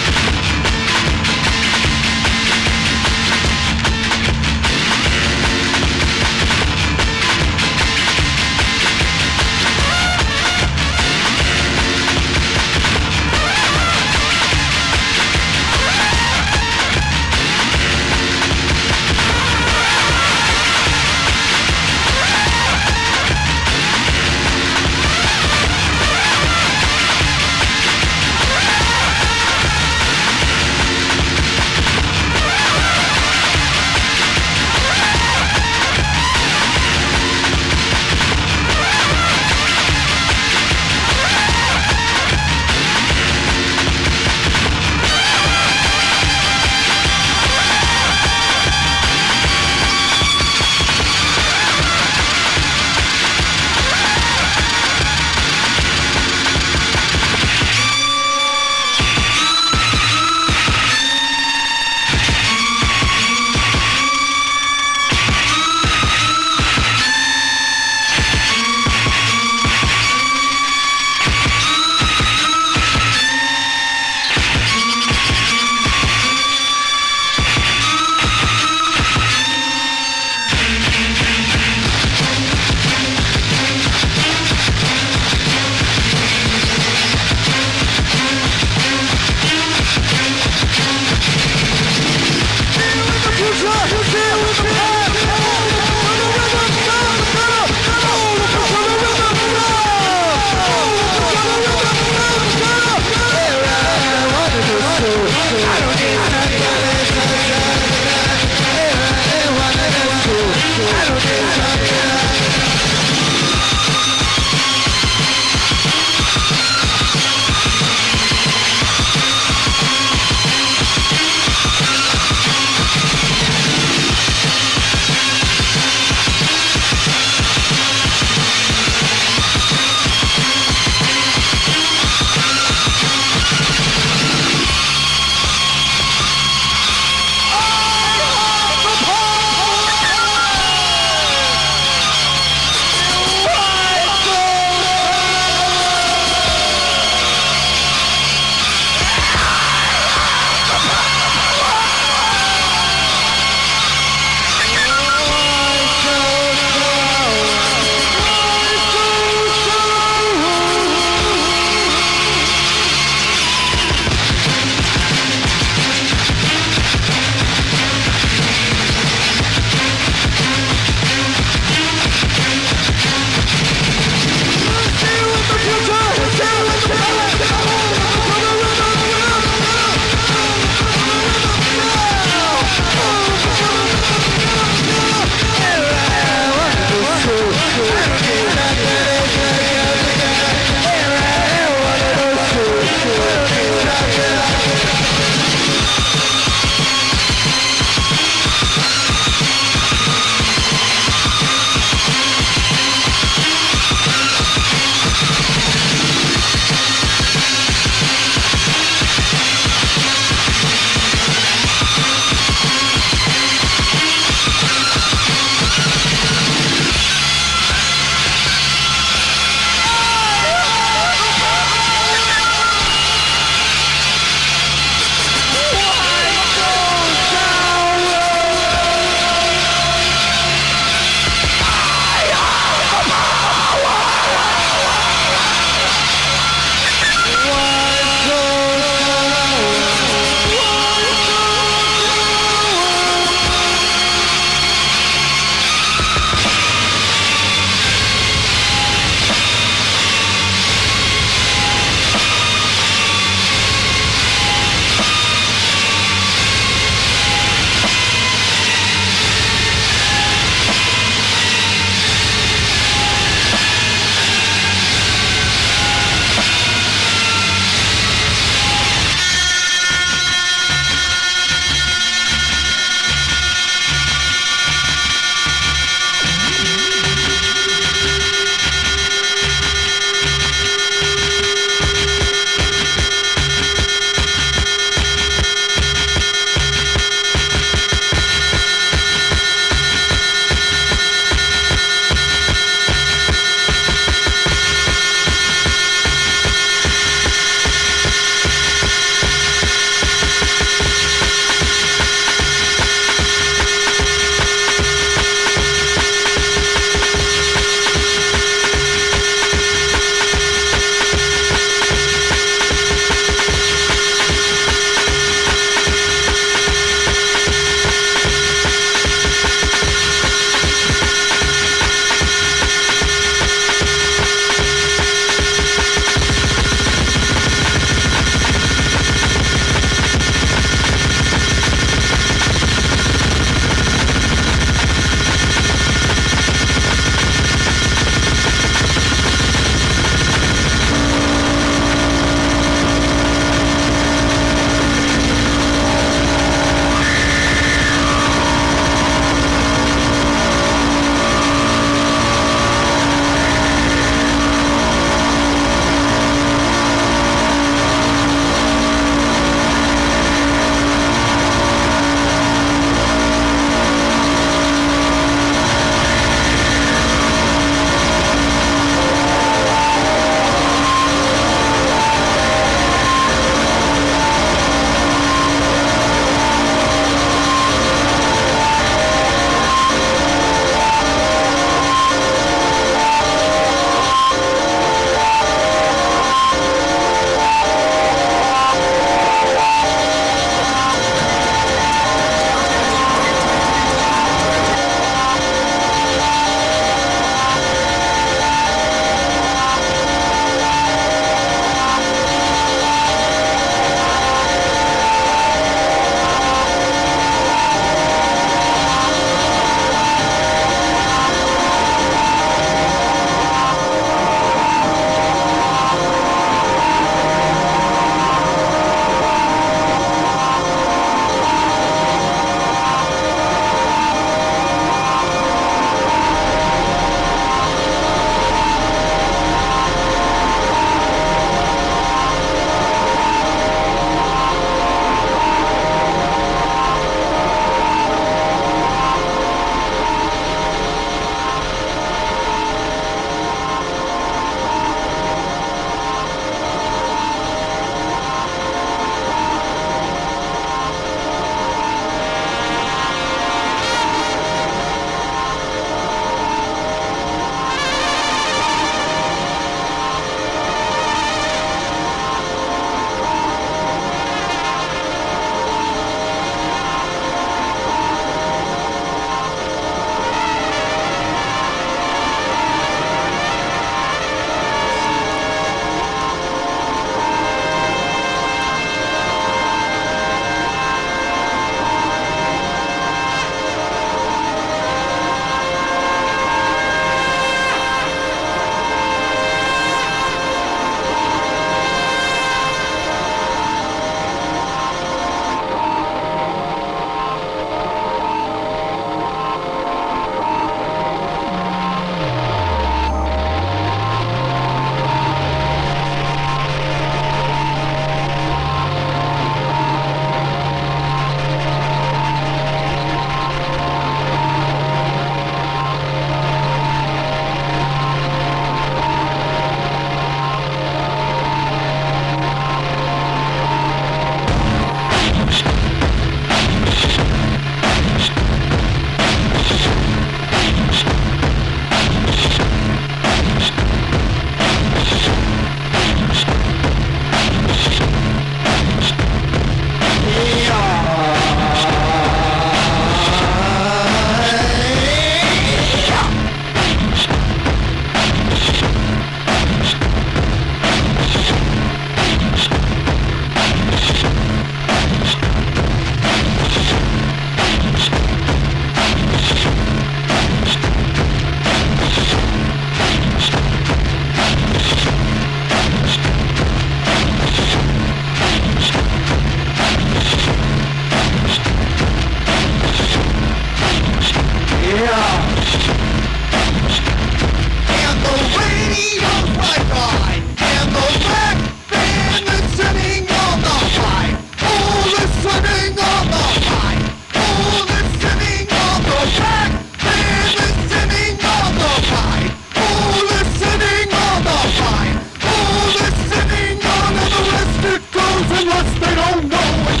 radio's right behind. And the back band listening on the pipe. Oh, listening on the pipe. Oh, listening on the back band listening on the pipe. Oh, listening on the pipe. Oh, listening on, and the rest it goes unless they don't know it.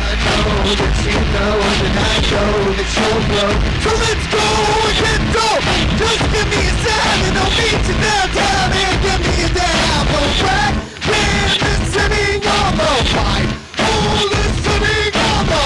I know that you know and I know that you'll grow. So let's go and get dope. Just give me a sign and I'll meet you downtown and give me a down. The back band listening on the pipe. Oh, listening on the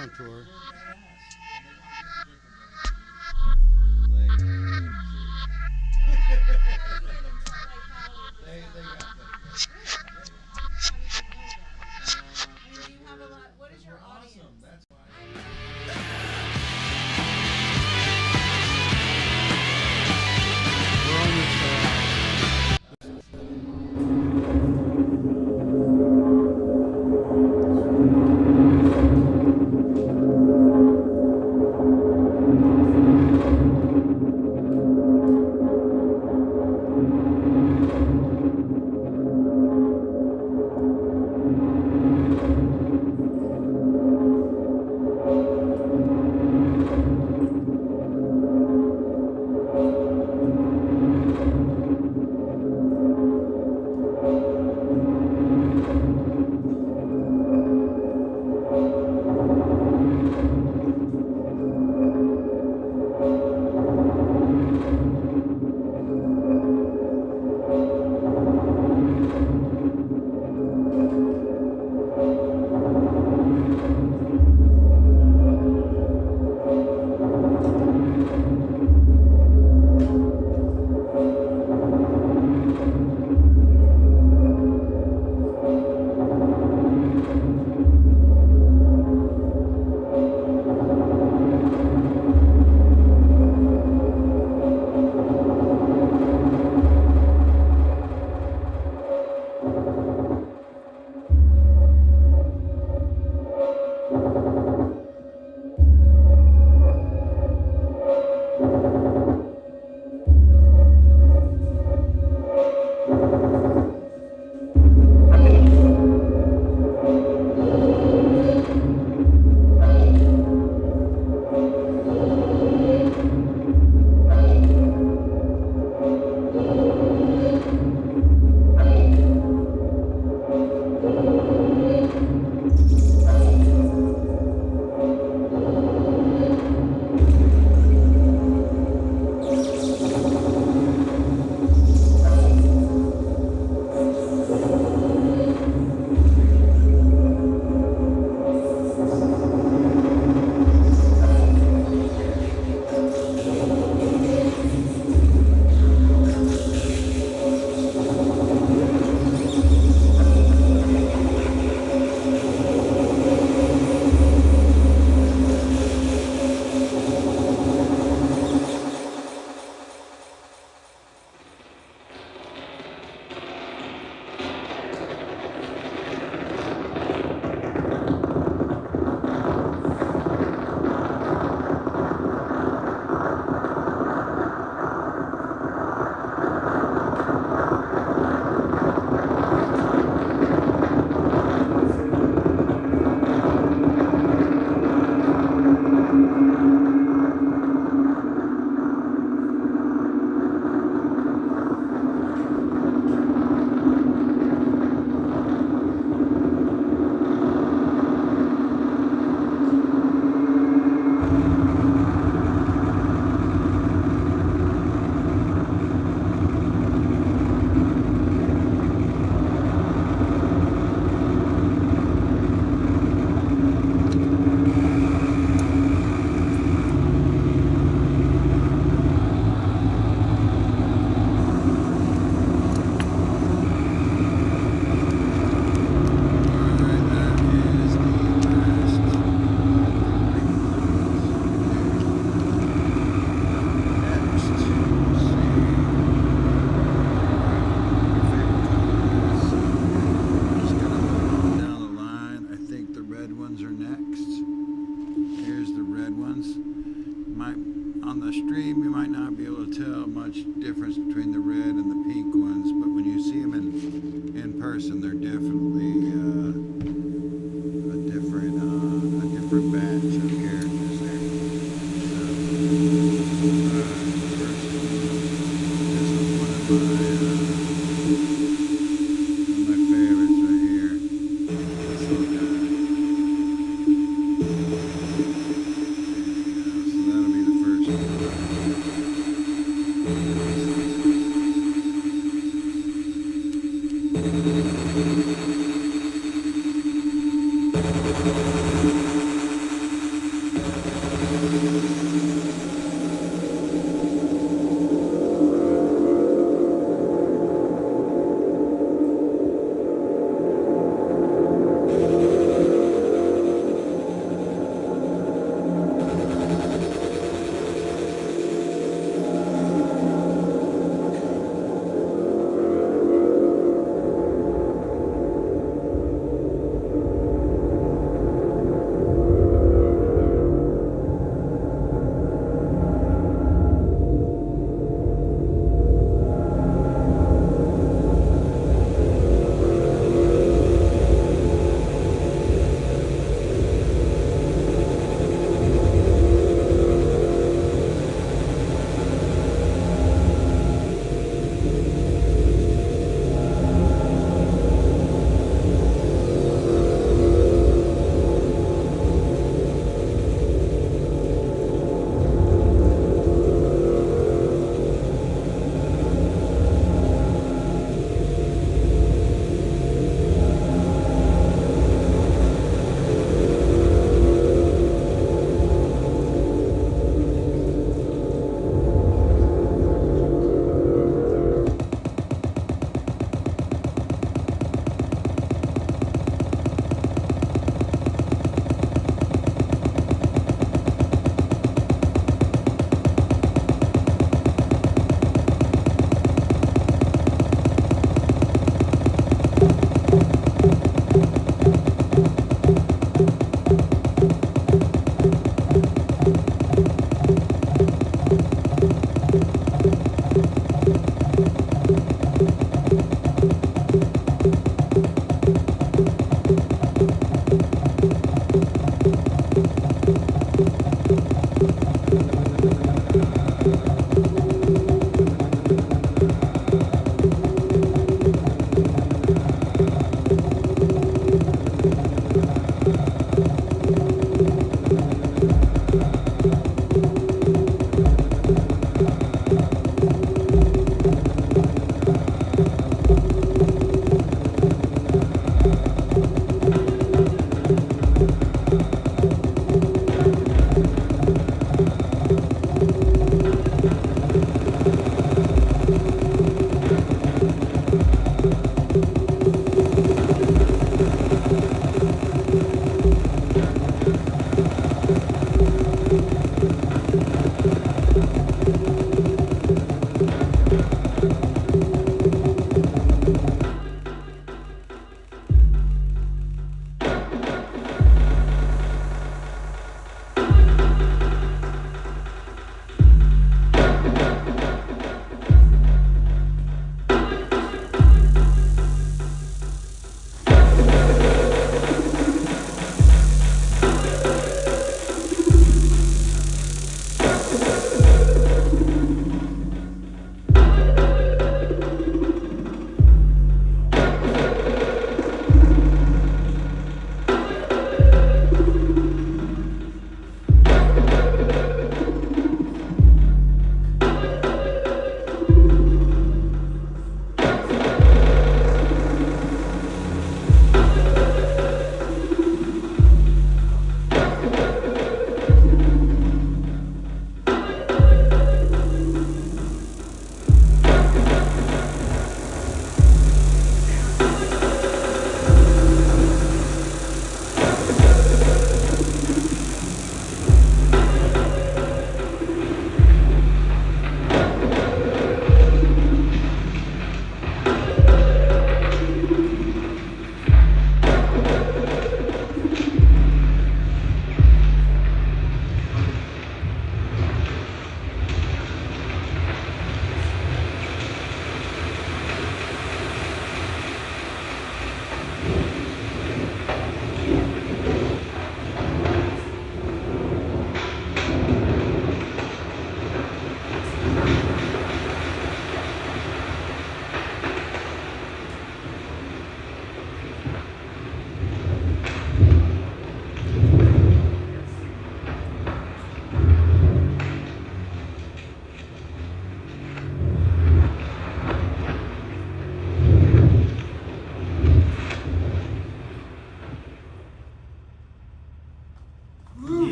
on tour. What is your audience? That's why. We're on this,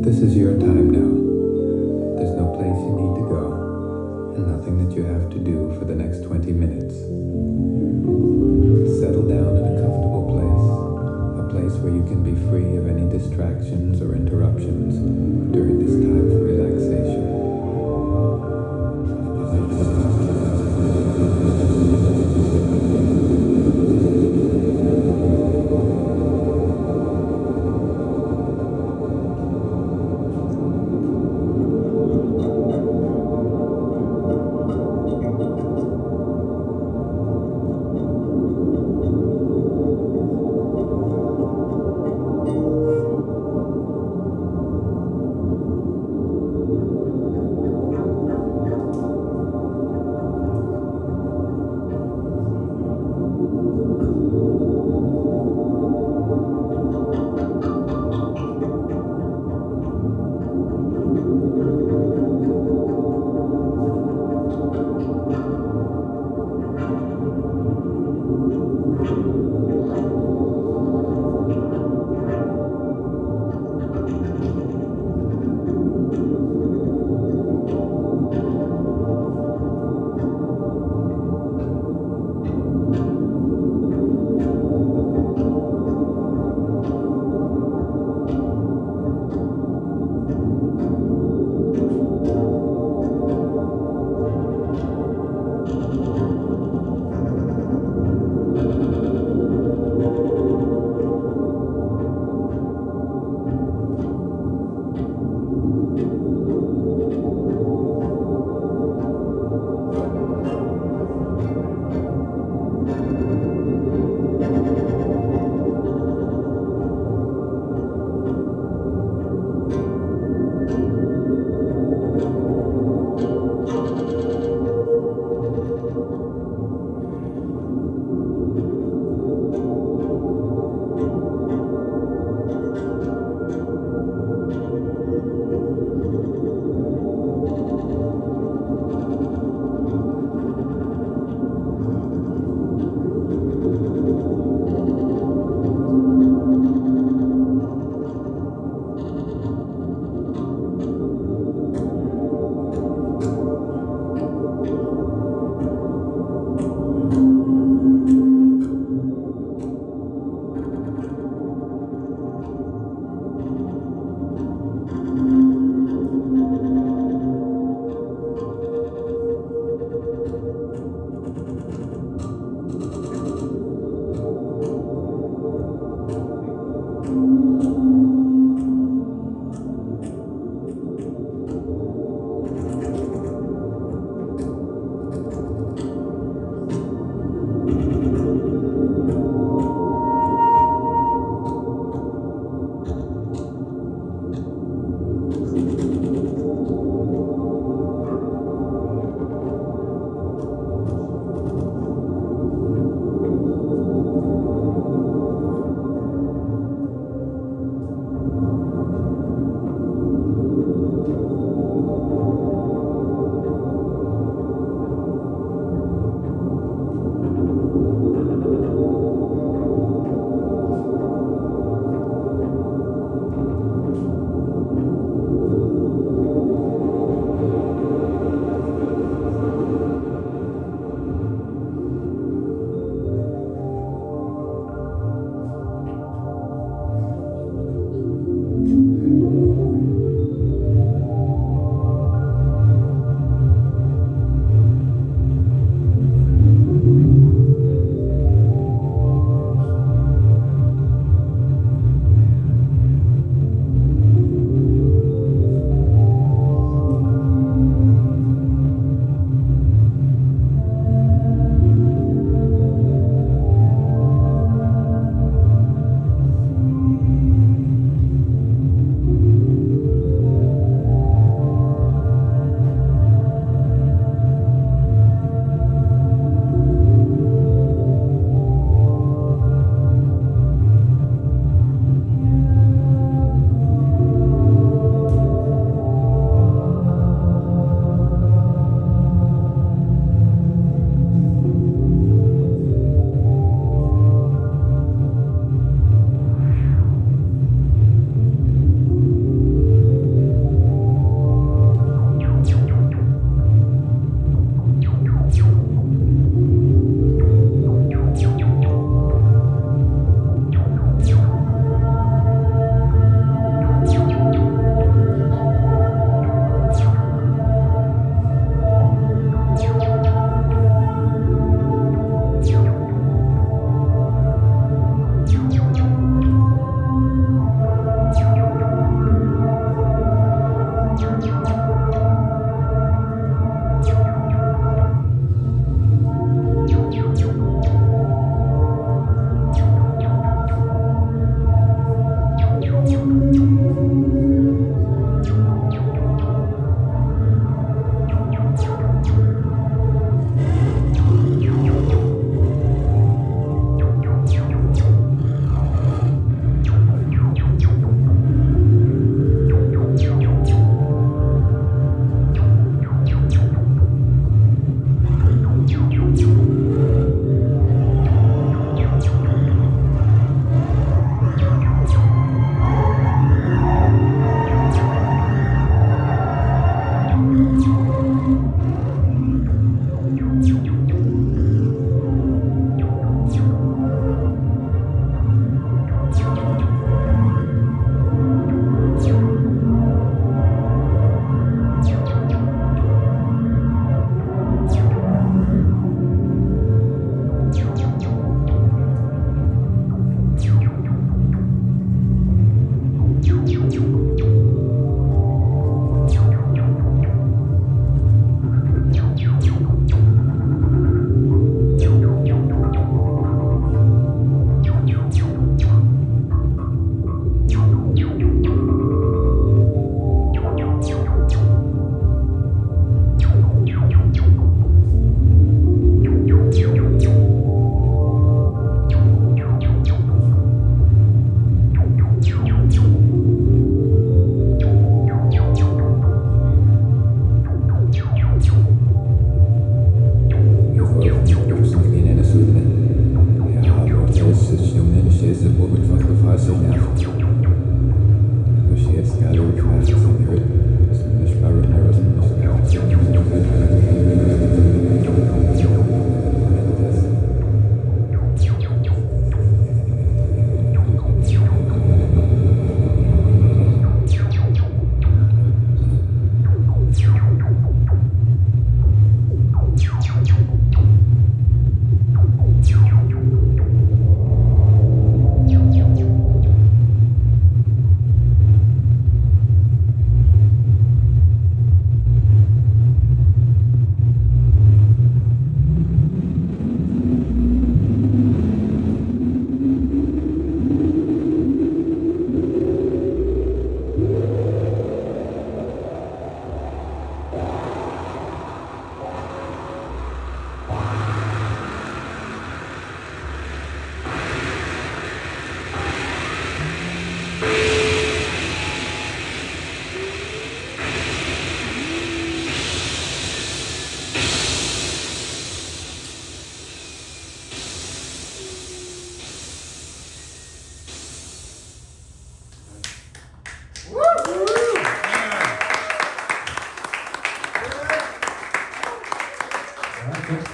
This is your time now. There's no place you need to go, and nothing that you have to do for the next 20 minutes. Settle down in a comfortable place, a place where you can be free of any distractions or interruptions during this time for relaxation.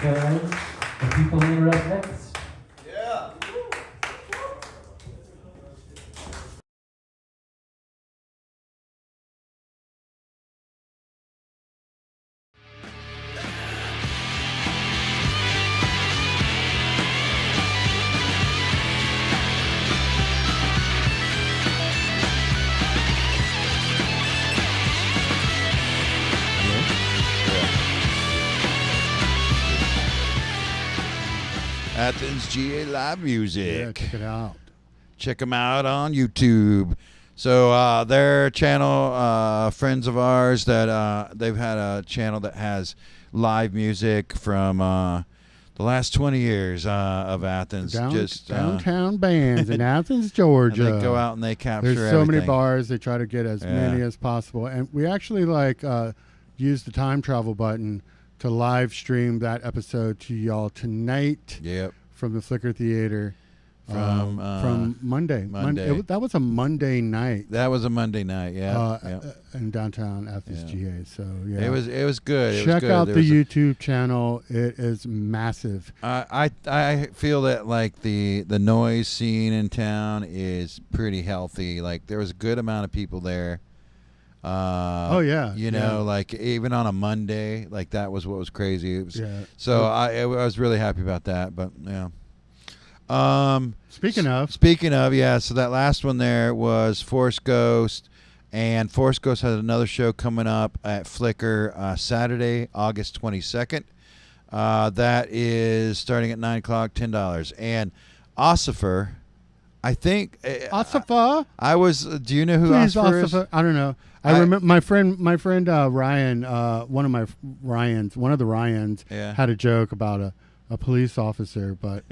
because the people that are up next. Yeah. Athens GA Live Music. Yeah, check it out. Check them out on YouTube. So their channel, friends of ours that they've had a channel that has live music from the last 20 years of Athens. Downtown bands in Athens, Georgia. And they go out and they capture There's so many everything. bars. They try to get as many as possible. And we actually use the time travel button to live stream that episode to y'all tonight. Yep. From the Flickr Theater. From Monday. That was a Monday night. That was a Monday night, yeah. In downtown Athens, GA. So yeah, it was good. Check out the YouTube channel. It is massive. I feel that like the noise scene in town is pretty healthy. Like there was a good amount of people there. You know, like even on a Monday, like that was what was crazy. It was, so I was really happy about that. But yeah. Speaking of, so that last one there was Force Ghost, and Force Ghost has another show coming up at Flickr Saturday, August 22nd. That is starting at 9 o'clock, $10. And Ossifer, I think Ossifer. Do you know who Ossifer is? I don't know. I remember my friend Ryan. One of the Ryans had a joke about a police officer, but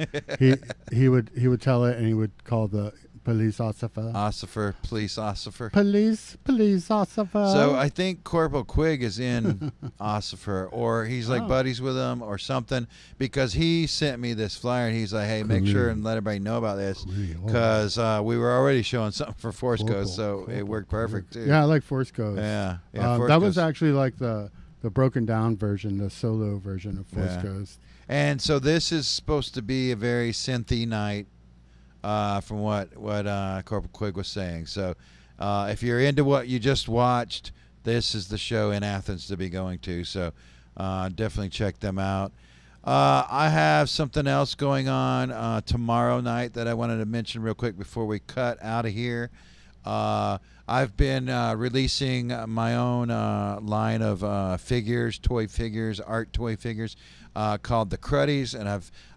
he would tell it and he would call the police Ossifer. Police Ossifer. Police Ossifer. So I think Corporal Quigg is in Ossifer, or he's like buddies with him or something, because he sent me this flyer and he's like, hey, make sure and let everybody know about this, because we were already showing something for Force Ghost, so it worked perfect too. Yeah, I like Force Ghost. Yeah. That was actually like the broken down version, the solo version of Force Ghost. And so this is supposed to be a very synthy night, from what Corporal Quigg was saying. So if you're into what you just watched, this is the show in Athens to be going to. So definitely check them out. I have something else going on tomorrow night that I wanted to mention real quick before we cut out of here. I've been releasing my own line of toy figures, art toy figures, called the Cruddies, and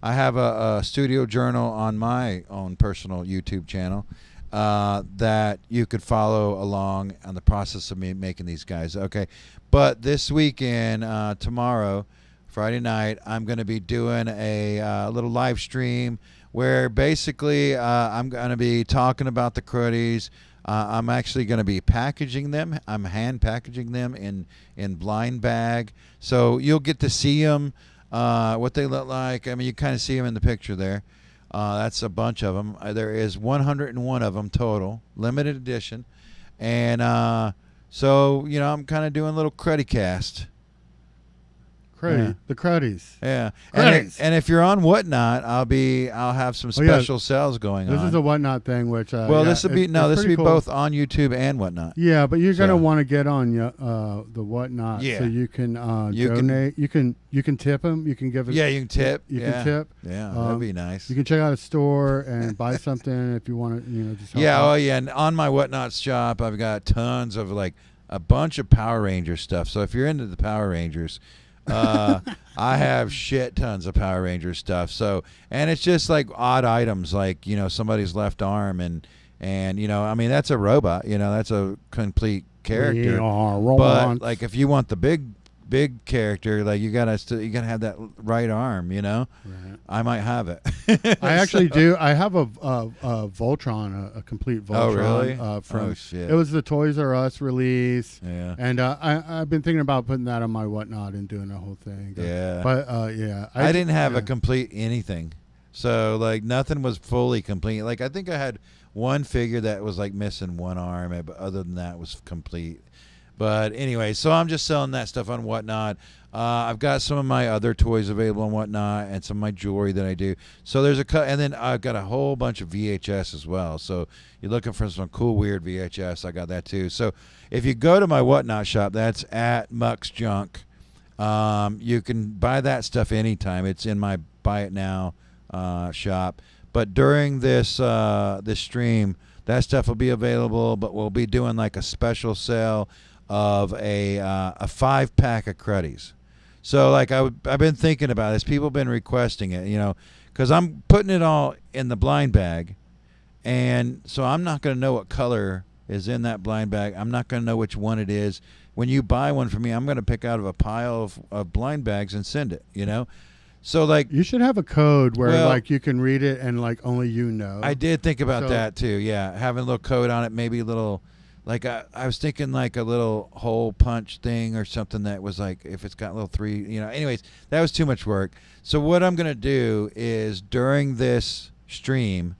I have a studio journal on my own personal YouTube channel that you could follow along on the process of me making these guys. Okay, but this weekend, tomorrow, Friday night, I'm going to be doing a little live stream where basically I'm going to be talking about the Cruddies. I'm actually going to be packaging them. I'm hand packaging them in blind bag, so you'll get to see them, what they look like. I mean, you kind of see them in the picture there. That's a bunch of them. There is 101 of them total, limited edition, and so I'm kind of doing a little Crud Cast. The Cruddies. Yeah. And if you're on Whatnot, I'll have some special sales going on. This is a Whatnot thing, which this will be cool. both on YouTube and Whatnot. Yeah, but you're gonna want to get on the Whatnot, so you can donate. You can tip them. You can give us. Yeah, you can tip. You can tip. Yeah, that'd be nice. You can check out a store and buy something if you want to. Just help out. out. Oh yeah, and on my Whatnot shop, I've got tons of like a bunch of Power Ranger stuff. So if you're into the Power Rangers. I have shit tons of Power Ranger stuff. So, and it's just like odd items, like somebody's left arm, and I mean that's a robot. That's a complete character. But like if you want the big character, like you gotta have that right arm. Right. I might have it. I actually do. I have a Voltron, a complete Voltron. Oh really? From shit. It was the Toys R Us release. Yeah. And I've been thinking about putting that on my Whatnot and doing the whole thing. Yeah. But I didn't have a complete anything, so like nothing was fully complete. Like I think I had one figure that was like missing one arm, but other than that was complete. But anyway, so I'm just selling that stuff on Whatnot. I've got some of my other toys available on Whatnot and some of my jewelry that I do. So there's and then I've got a whole bunch of VHS as well. So you're looking for some cool, weird VHS, I got that too. So if you go to my Whatnot shop, that's at Muck's Junk. You can buy that stuff anytime. It's in my Buy It Now shop. But during this this stream, that stuff will be available. But we'll be doing like a special sale of a 5-pack of Cruddies. So like I've been thinking about this. People have been requesting it, you know, because I'm putting it all in the blind bag, and so I'm not going to know what color is in that blind bag. I'm not going to know which one it is. When you buy one from me, I'm going to pick out of a pile of blind bags and send it, you know. So like you should have a code where like you can read it and like only you know. I did think about that too. Yeah, having a little code on it, maybe a little. Like I was thinking like a little hole punch thing or something that was like if it's got little 3, you know. Anyways, that was too much work. So what I'm going to do is during this stream,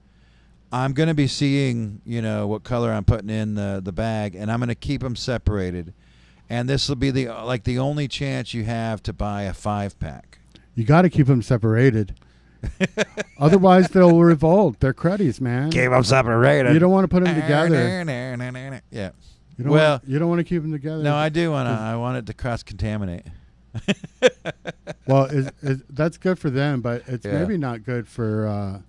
I'm going to be seeing, you know, what color I'm putting in the bag, and I'm going to keep them separated. And this will be the only chance you have to buy a 5-pack. You got to keep them separated. Otherwise, they'll revolt. They're Cruddies, man. Keep them separated. You don't want to put them together. Yeah. You don't want to keep them together. No, I do want to. I want it to cross-contaminate. Well, that's good for them, but it's maybe not good for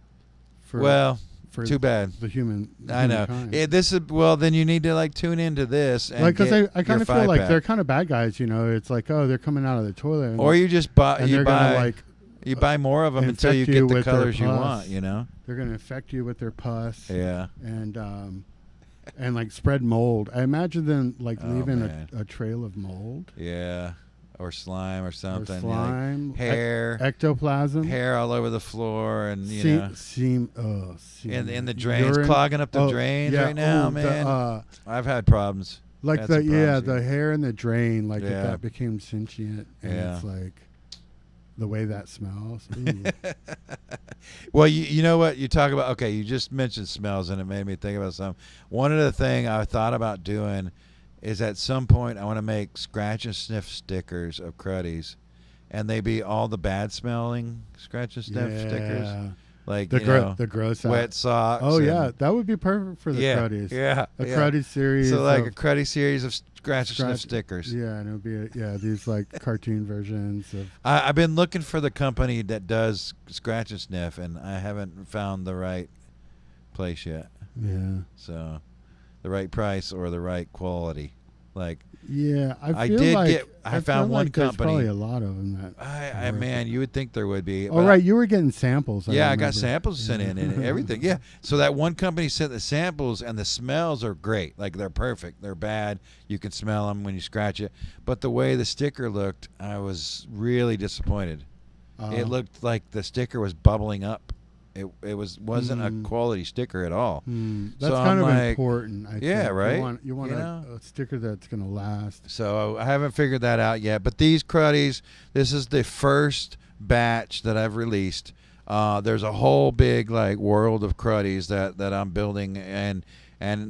too bad. The human. I know. Then you need to like tune into this. And like, because I kind of feel like they're kind of bad guys. You know, it's like, oh, they're coming out of the toilet. Or you just buy. You buy more of them until you get the colors you want, you know? They're going to infect you with their pus. Yeah. And like spread mold. I imagine them like leaving a trail of mold. Yeah. Or slime or something. Or slime. Like hair. Ectoplasm. Hair all over the floor and, you know. And the drains, urine, clogging up the drains right now, man. I've had problems. Like the hair in the drain, like if that became sentient. And it's like. The way that smells. Well, you know what? You talk about, okay, you just mentioned smells, and it made me think about something. One of the things I thought about doing is at some point I want to make scratch and sniff stickers of Cruddies, and they be all the bad smelling scratch and sniff stickers. Like the gross wet socks. Oh yeah, that would be perfect for the Cruddies. Yeah, a Cruddies series. So like a Cruddy series of scratch and sniff stickers. Yeah, and it would be these like cartoon versions of. I've been looking for the company that does scratch and sniff, and I haven't found the right place yet. Yeah. So, the right price or the right quality, like. Yeah, I found one company. There's probably a lot of them. Man, you would think there would be. Oh, right, you were getting samples. I got samples sent in and everything. Yeah, so that one company sent the samples, and the smells are great. Like they're perfect. They're bad. You can smell them when you scratch it. But the way the sticker looked, I was really disappointed. It looked like the sticker was bubbling up. It wasn't a quality sticker at all. That's so kind of important. I think. Right. You want a sticker that's going to last. So I haven't figured that out yet. But these Cruddies, this is the first batch that I've released. There's a whole big like world of Cruddies that I'm building, and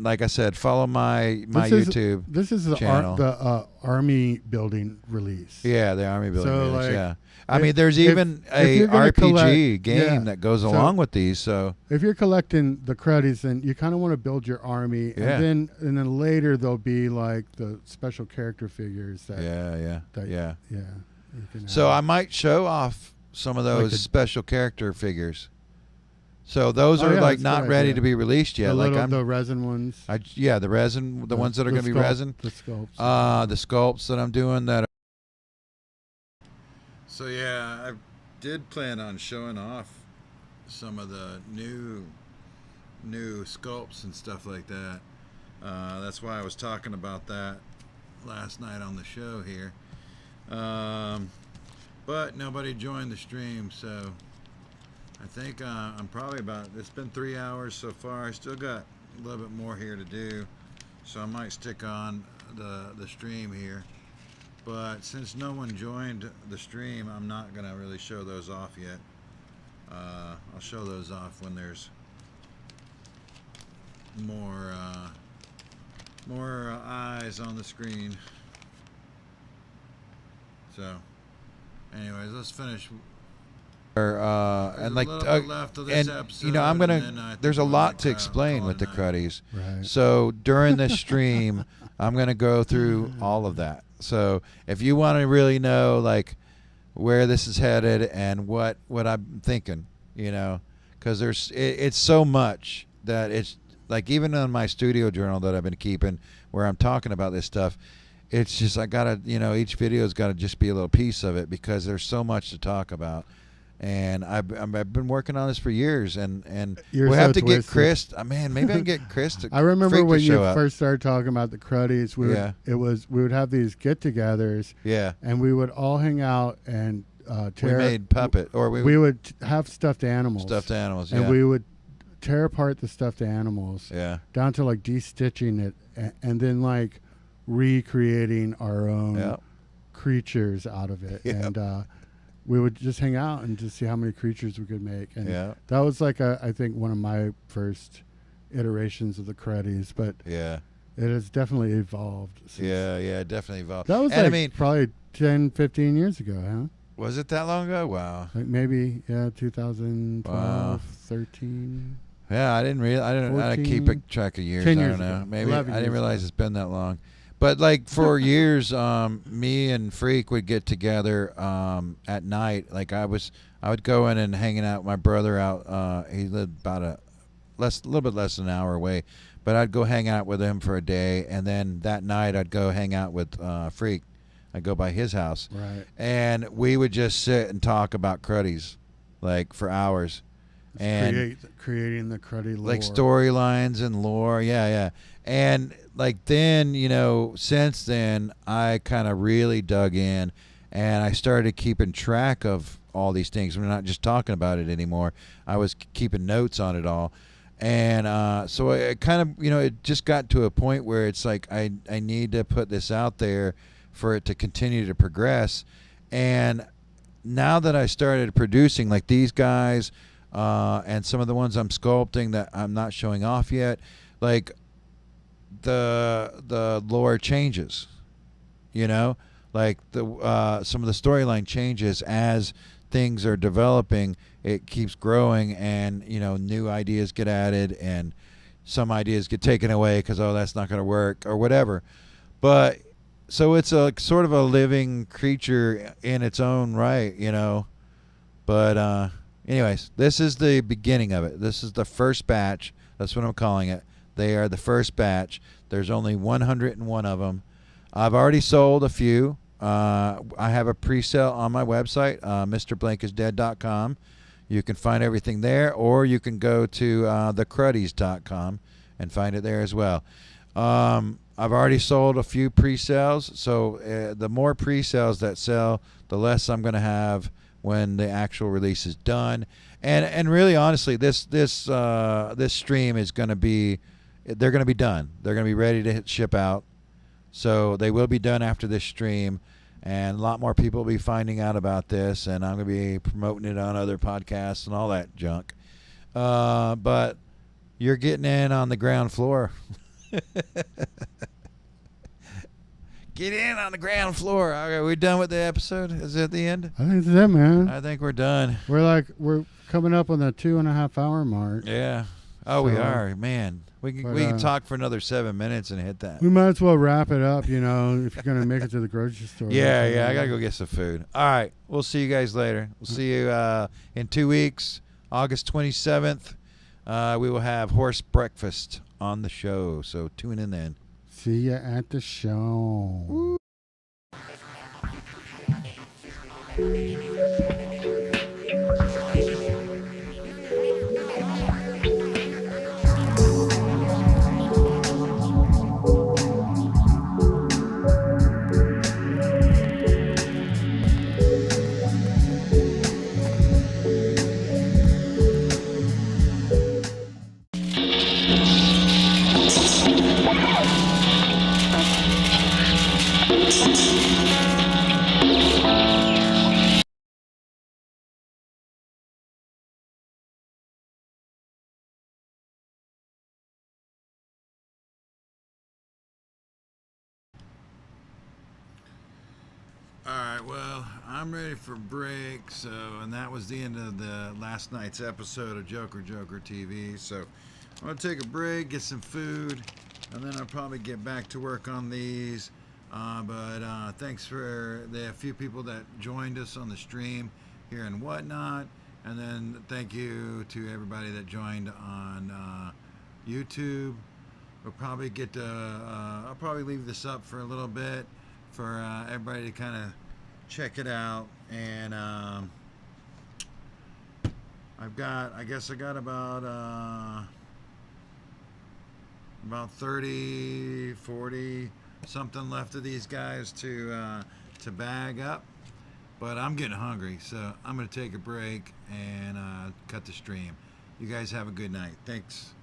like I said, follow my YouTube. This is the army building release. Yeah, the army building release. Yeah. I mean, there's even a RPG game that goes along with these. So if you're collecting the Cruddies, then you kind of want to build your army, and then later there'll be like the special character figures. So I might show off some of those special character figures. So those are like not ready to be released yet. The resin ones. The resin, the ones that are going to be resin. The sculpts. The sculpts that I'm doing that. So yeah, I did plan on showing off some of the new sculpts and stuff like that. That's why I was talking about that last night on the show here. But nobody joined the stream, so I think I'm probably it's been 3 hours so far. I still got a little bit more here to do, so I might stick on the stream here. But since no one joined the stream, I'm not going to really show those off yet. I'll show those off when there's more more eyes on the screen. So, anyways, let's finish. And like, left of this and episode, you know, I'm and gonna. then I think There's a we're lot to gonna explain call with it the a night. Cruddies. Right. So during this stream, I'm gonna go through all of that. So if you want to really know like where this is headed and what I'm thinking, you know, because it's so much that it's like even on my studio journal that I've been keeping where I'm talking about this stuff. It's just I gotta, you know, each video's got to just be a little piece of it because there's so much to talk about. And I've been working on this for years, and You're we'll so have to get twisted. Chris. Man, maybe I can get Chris to. I remember Freak when to you show up. first started talking about the Cruddies. We would have these get-togethers. Yeah. And we would all hang out and We made puppet, or we would have stuffed animals. Stuffed animals, and yeah. we would tear apart the stuffed animals. Yeah. Down to like de-stitching it, and then like recreating our own Yep. creatures out of it. Yep. And we would just hang out and just see how many creatures we could make. And Yeah. that was like I think one of my first iterations of the Cruddies, but Yeah. it has definitely evolved. Yeah, it definitely evolved. That was and like I mean, probably 10, 15 years ago, huh? was it that long ago? Wow. Like maybe 2012, Wow. 13. Yeah, I didn't keep 14, track of years. 10 I years don't know. ago, Maybe 11 I didn't years realize ago. it's been that long. But like for years, me and Freak would get together at night. Like I would go in and hanging out with my brother out. He lived about a little bit less than an hour away, but I'd go hang out with him for a day, and then that night I'd go hang out with Freak. I'd go by his house, Right. and we would just sit and talk about Cruddies, like for hours, and Creating the Cruddy lore. like storylines and lore. Yeah. And like then, you know, since then I kind of really dug in and I started keeping track of all these things. We're not just talking about it anymore. I was keeping notes on it all. And so it kind of, you know, it just got to a point where it's like I need to put this out there for it to continue to progress. And now that I started producing like these guys and some of the ones I'm sculpting that I'm not showing off yet, like the lore changes, you know, like some of the storyline changes as things are developing. It keeps growing, and you know, new ideas get added, and some ideas get taken away because that's not going to work or whatever. But so it's a sort of a living creature in its own right, you know. But anyways, this is the beginning of it. This is the first batch. That's what I'm calling it. They are the first batch. There's only 101 of them. I've already sold a few. I have a pre-sale on my website, MrBlankIsDead.com. You can find everything there, or you can go to thecruddies.com and find it there as well. I've already sold a few pre-sales, so the more pre-sales that sell, the less I'm going to have when the actual release is done. And really, honestly, this stream is going to be, they're going to be done. They're going to be ready to ship out. So they will be done after this stream, and a lot more people will be finding out about this, and I'm going to be promoting it on other podcasts and all that junk. But you're getting in on the ground floor. Get in on the ground floor. Okay, we done with the episode? Is it the end? I think that's it, man. I think we're done. We're coming up on the 2.5 hour mark. Yeah. Oh, we So, are, man. We can talk for another 7 minutes and hit that. We might as well wrap it up, you know, if you're gonna make it to the grocery store. Yeah. I gotta go get some food. All right. We'll see you guys later. We'll see you in 2 weeks, August 27th. We will have horse breakfast on the show. So tune in then. See ya at the show. Alright, well, I'm ready for break, and that was the end of the last night's episode of Joker TV, so I'm going to take a break, get some food, and then I'll probably get back to work on these, but thanks for the few people that joined us on the stream here and whatnot, and then thank you to everybody that joined on YouTube. We'll probably I'll probably leave this up for a little bit, for everybody to kind of check it out, and I guess I got about 30, 40 something left of these guys to bag up, but I'm getting hungry, so I'm gonna take a break and cut the stream. You guys have a good night. Thanks.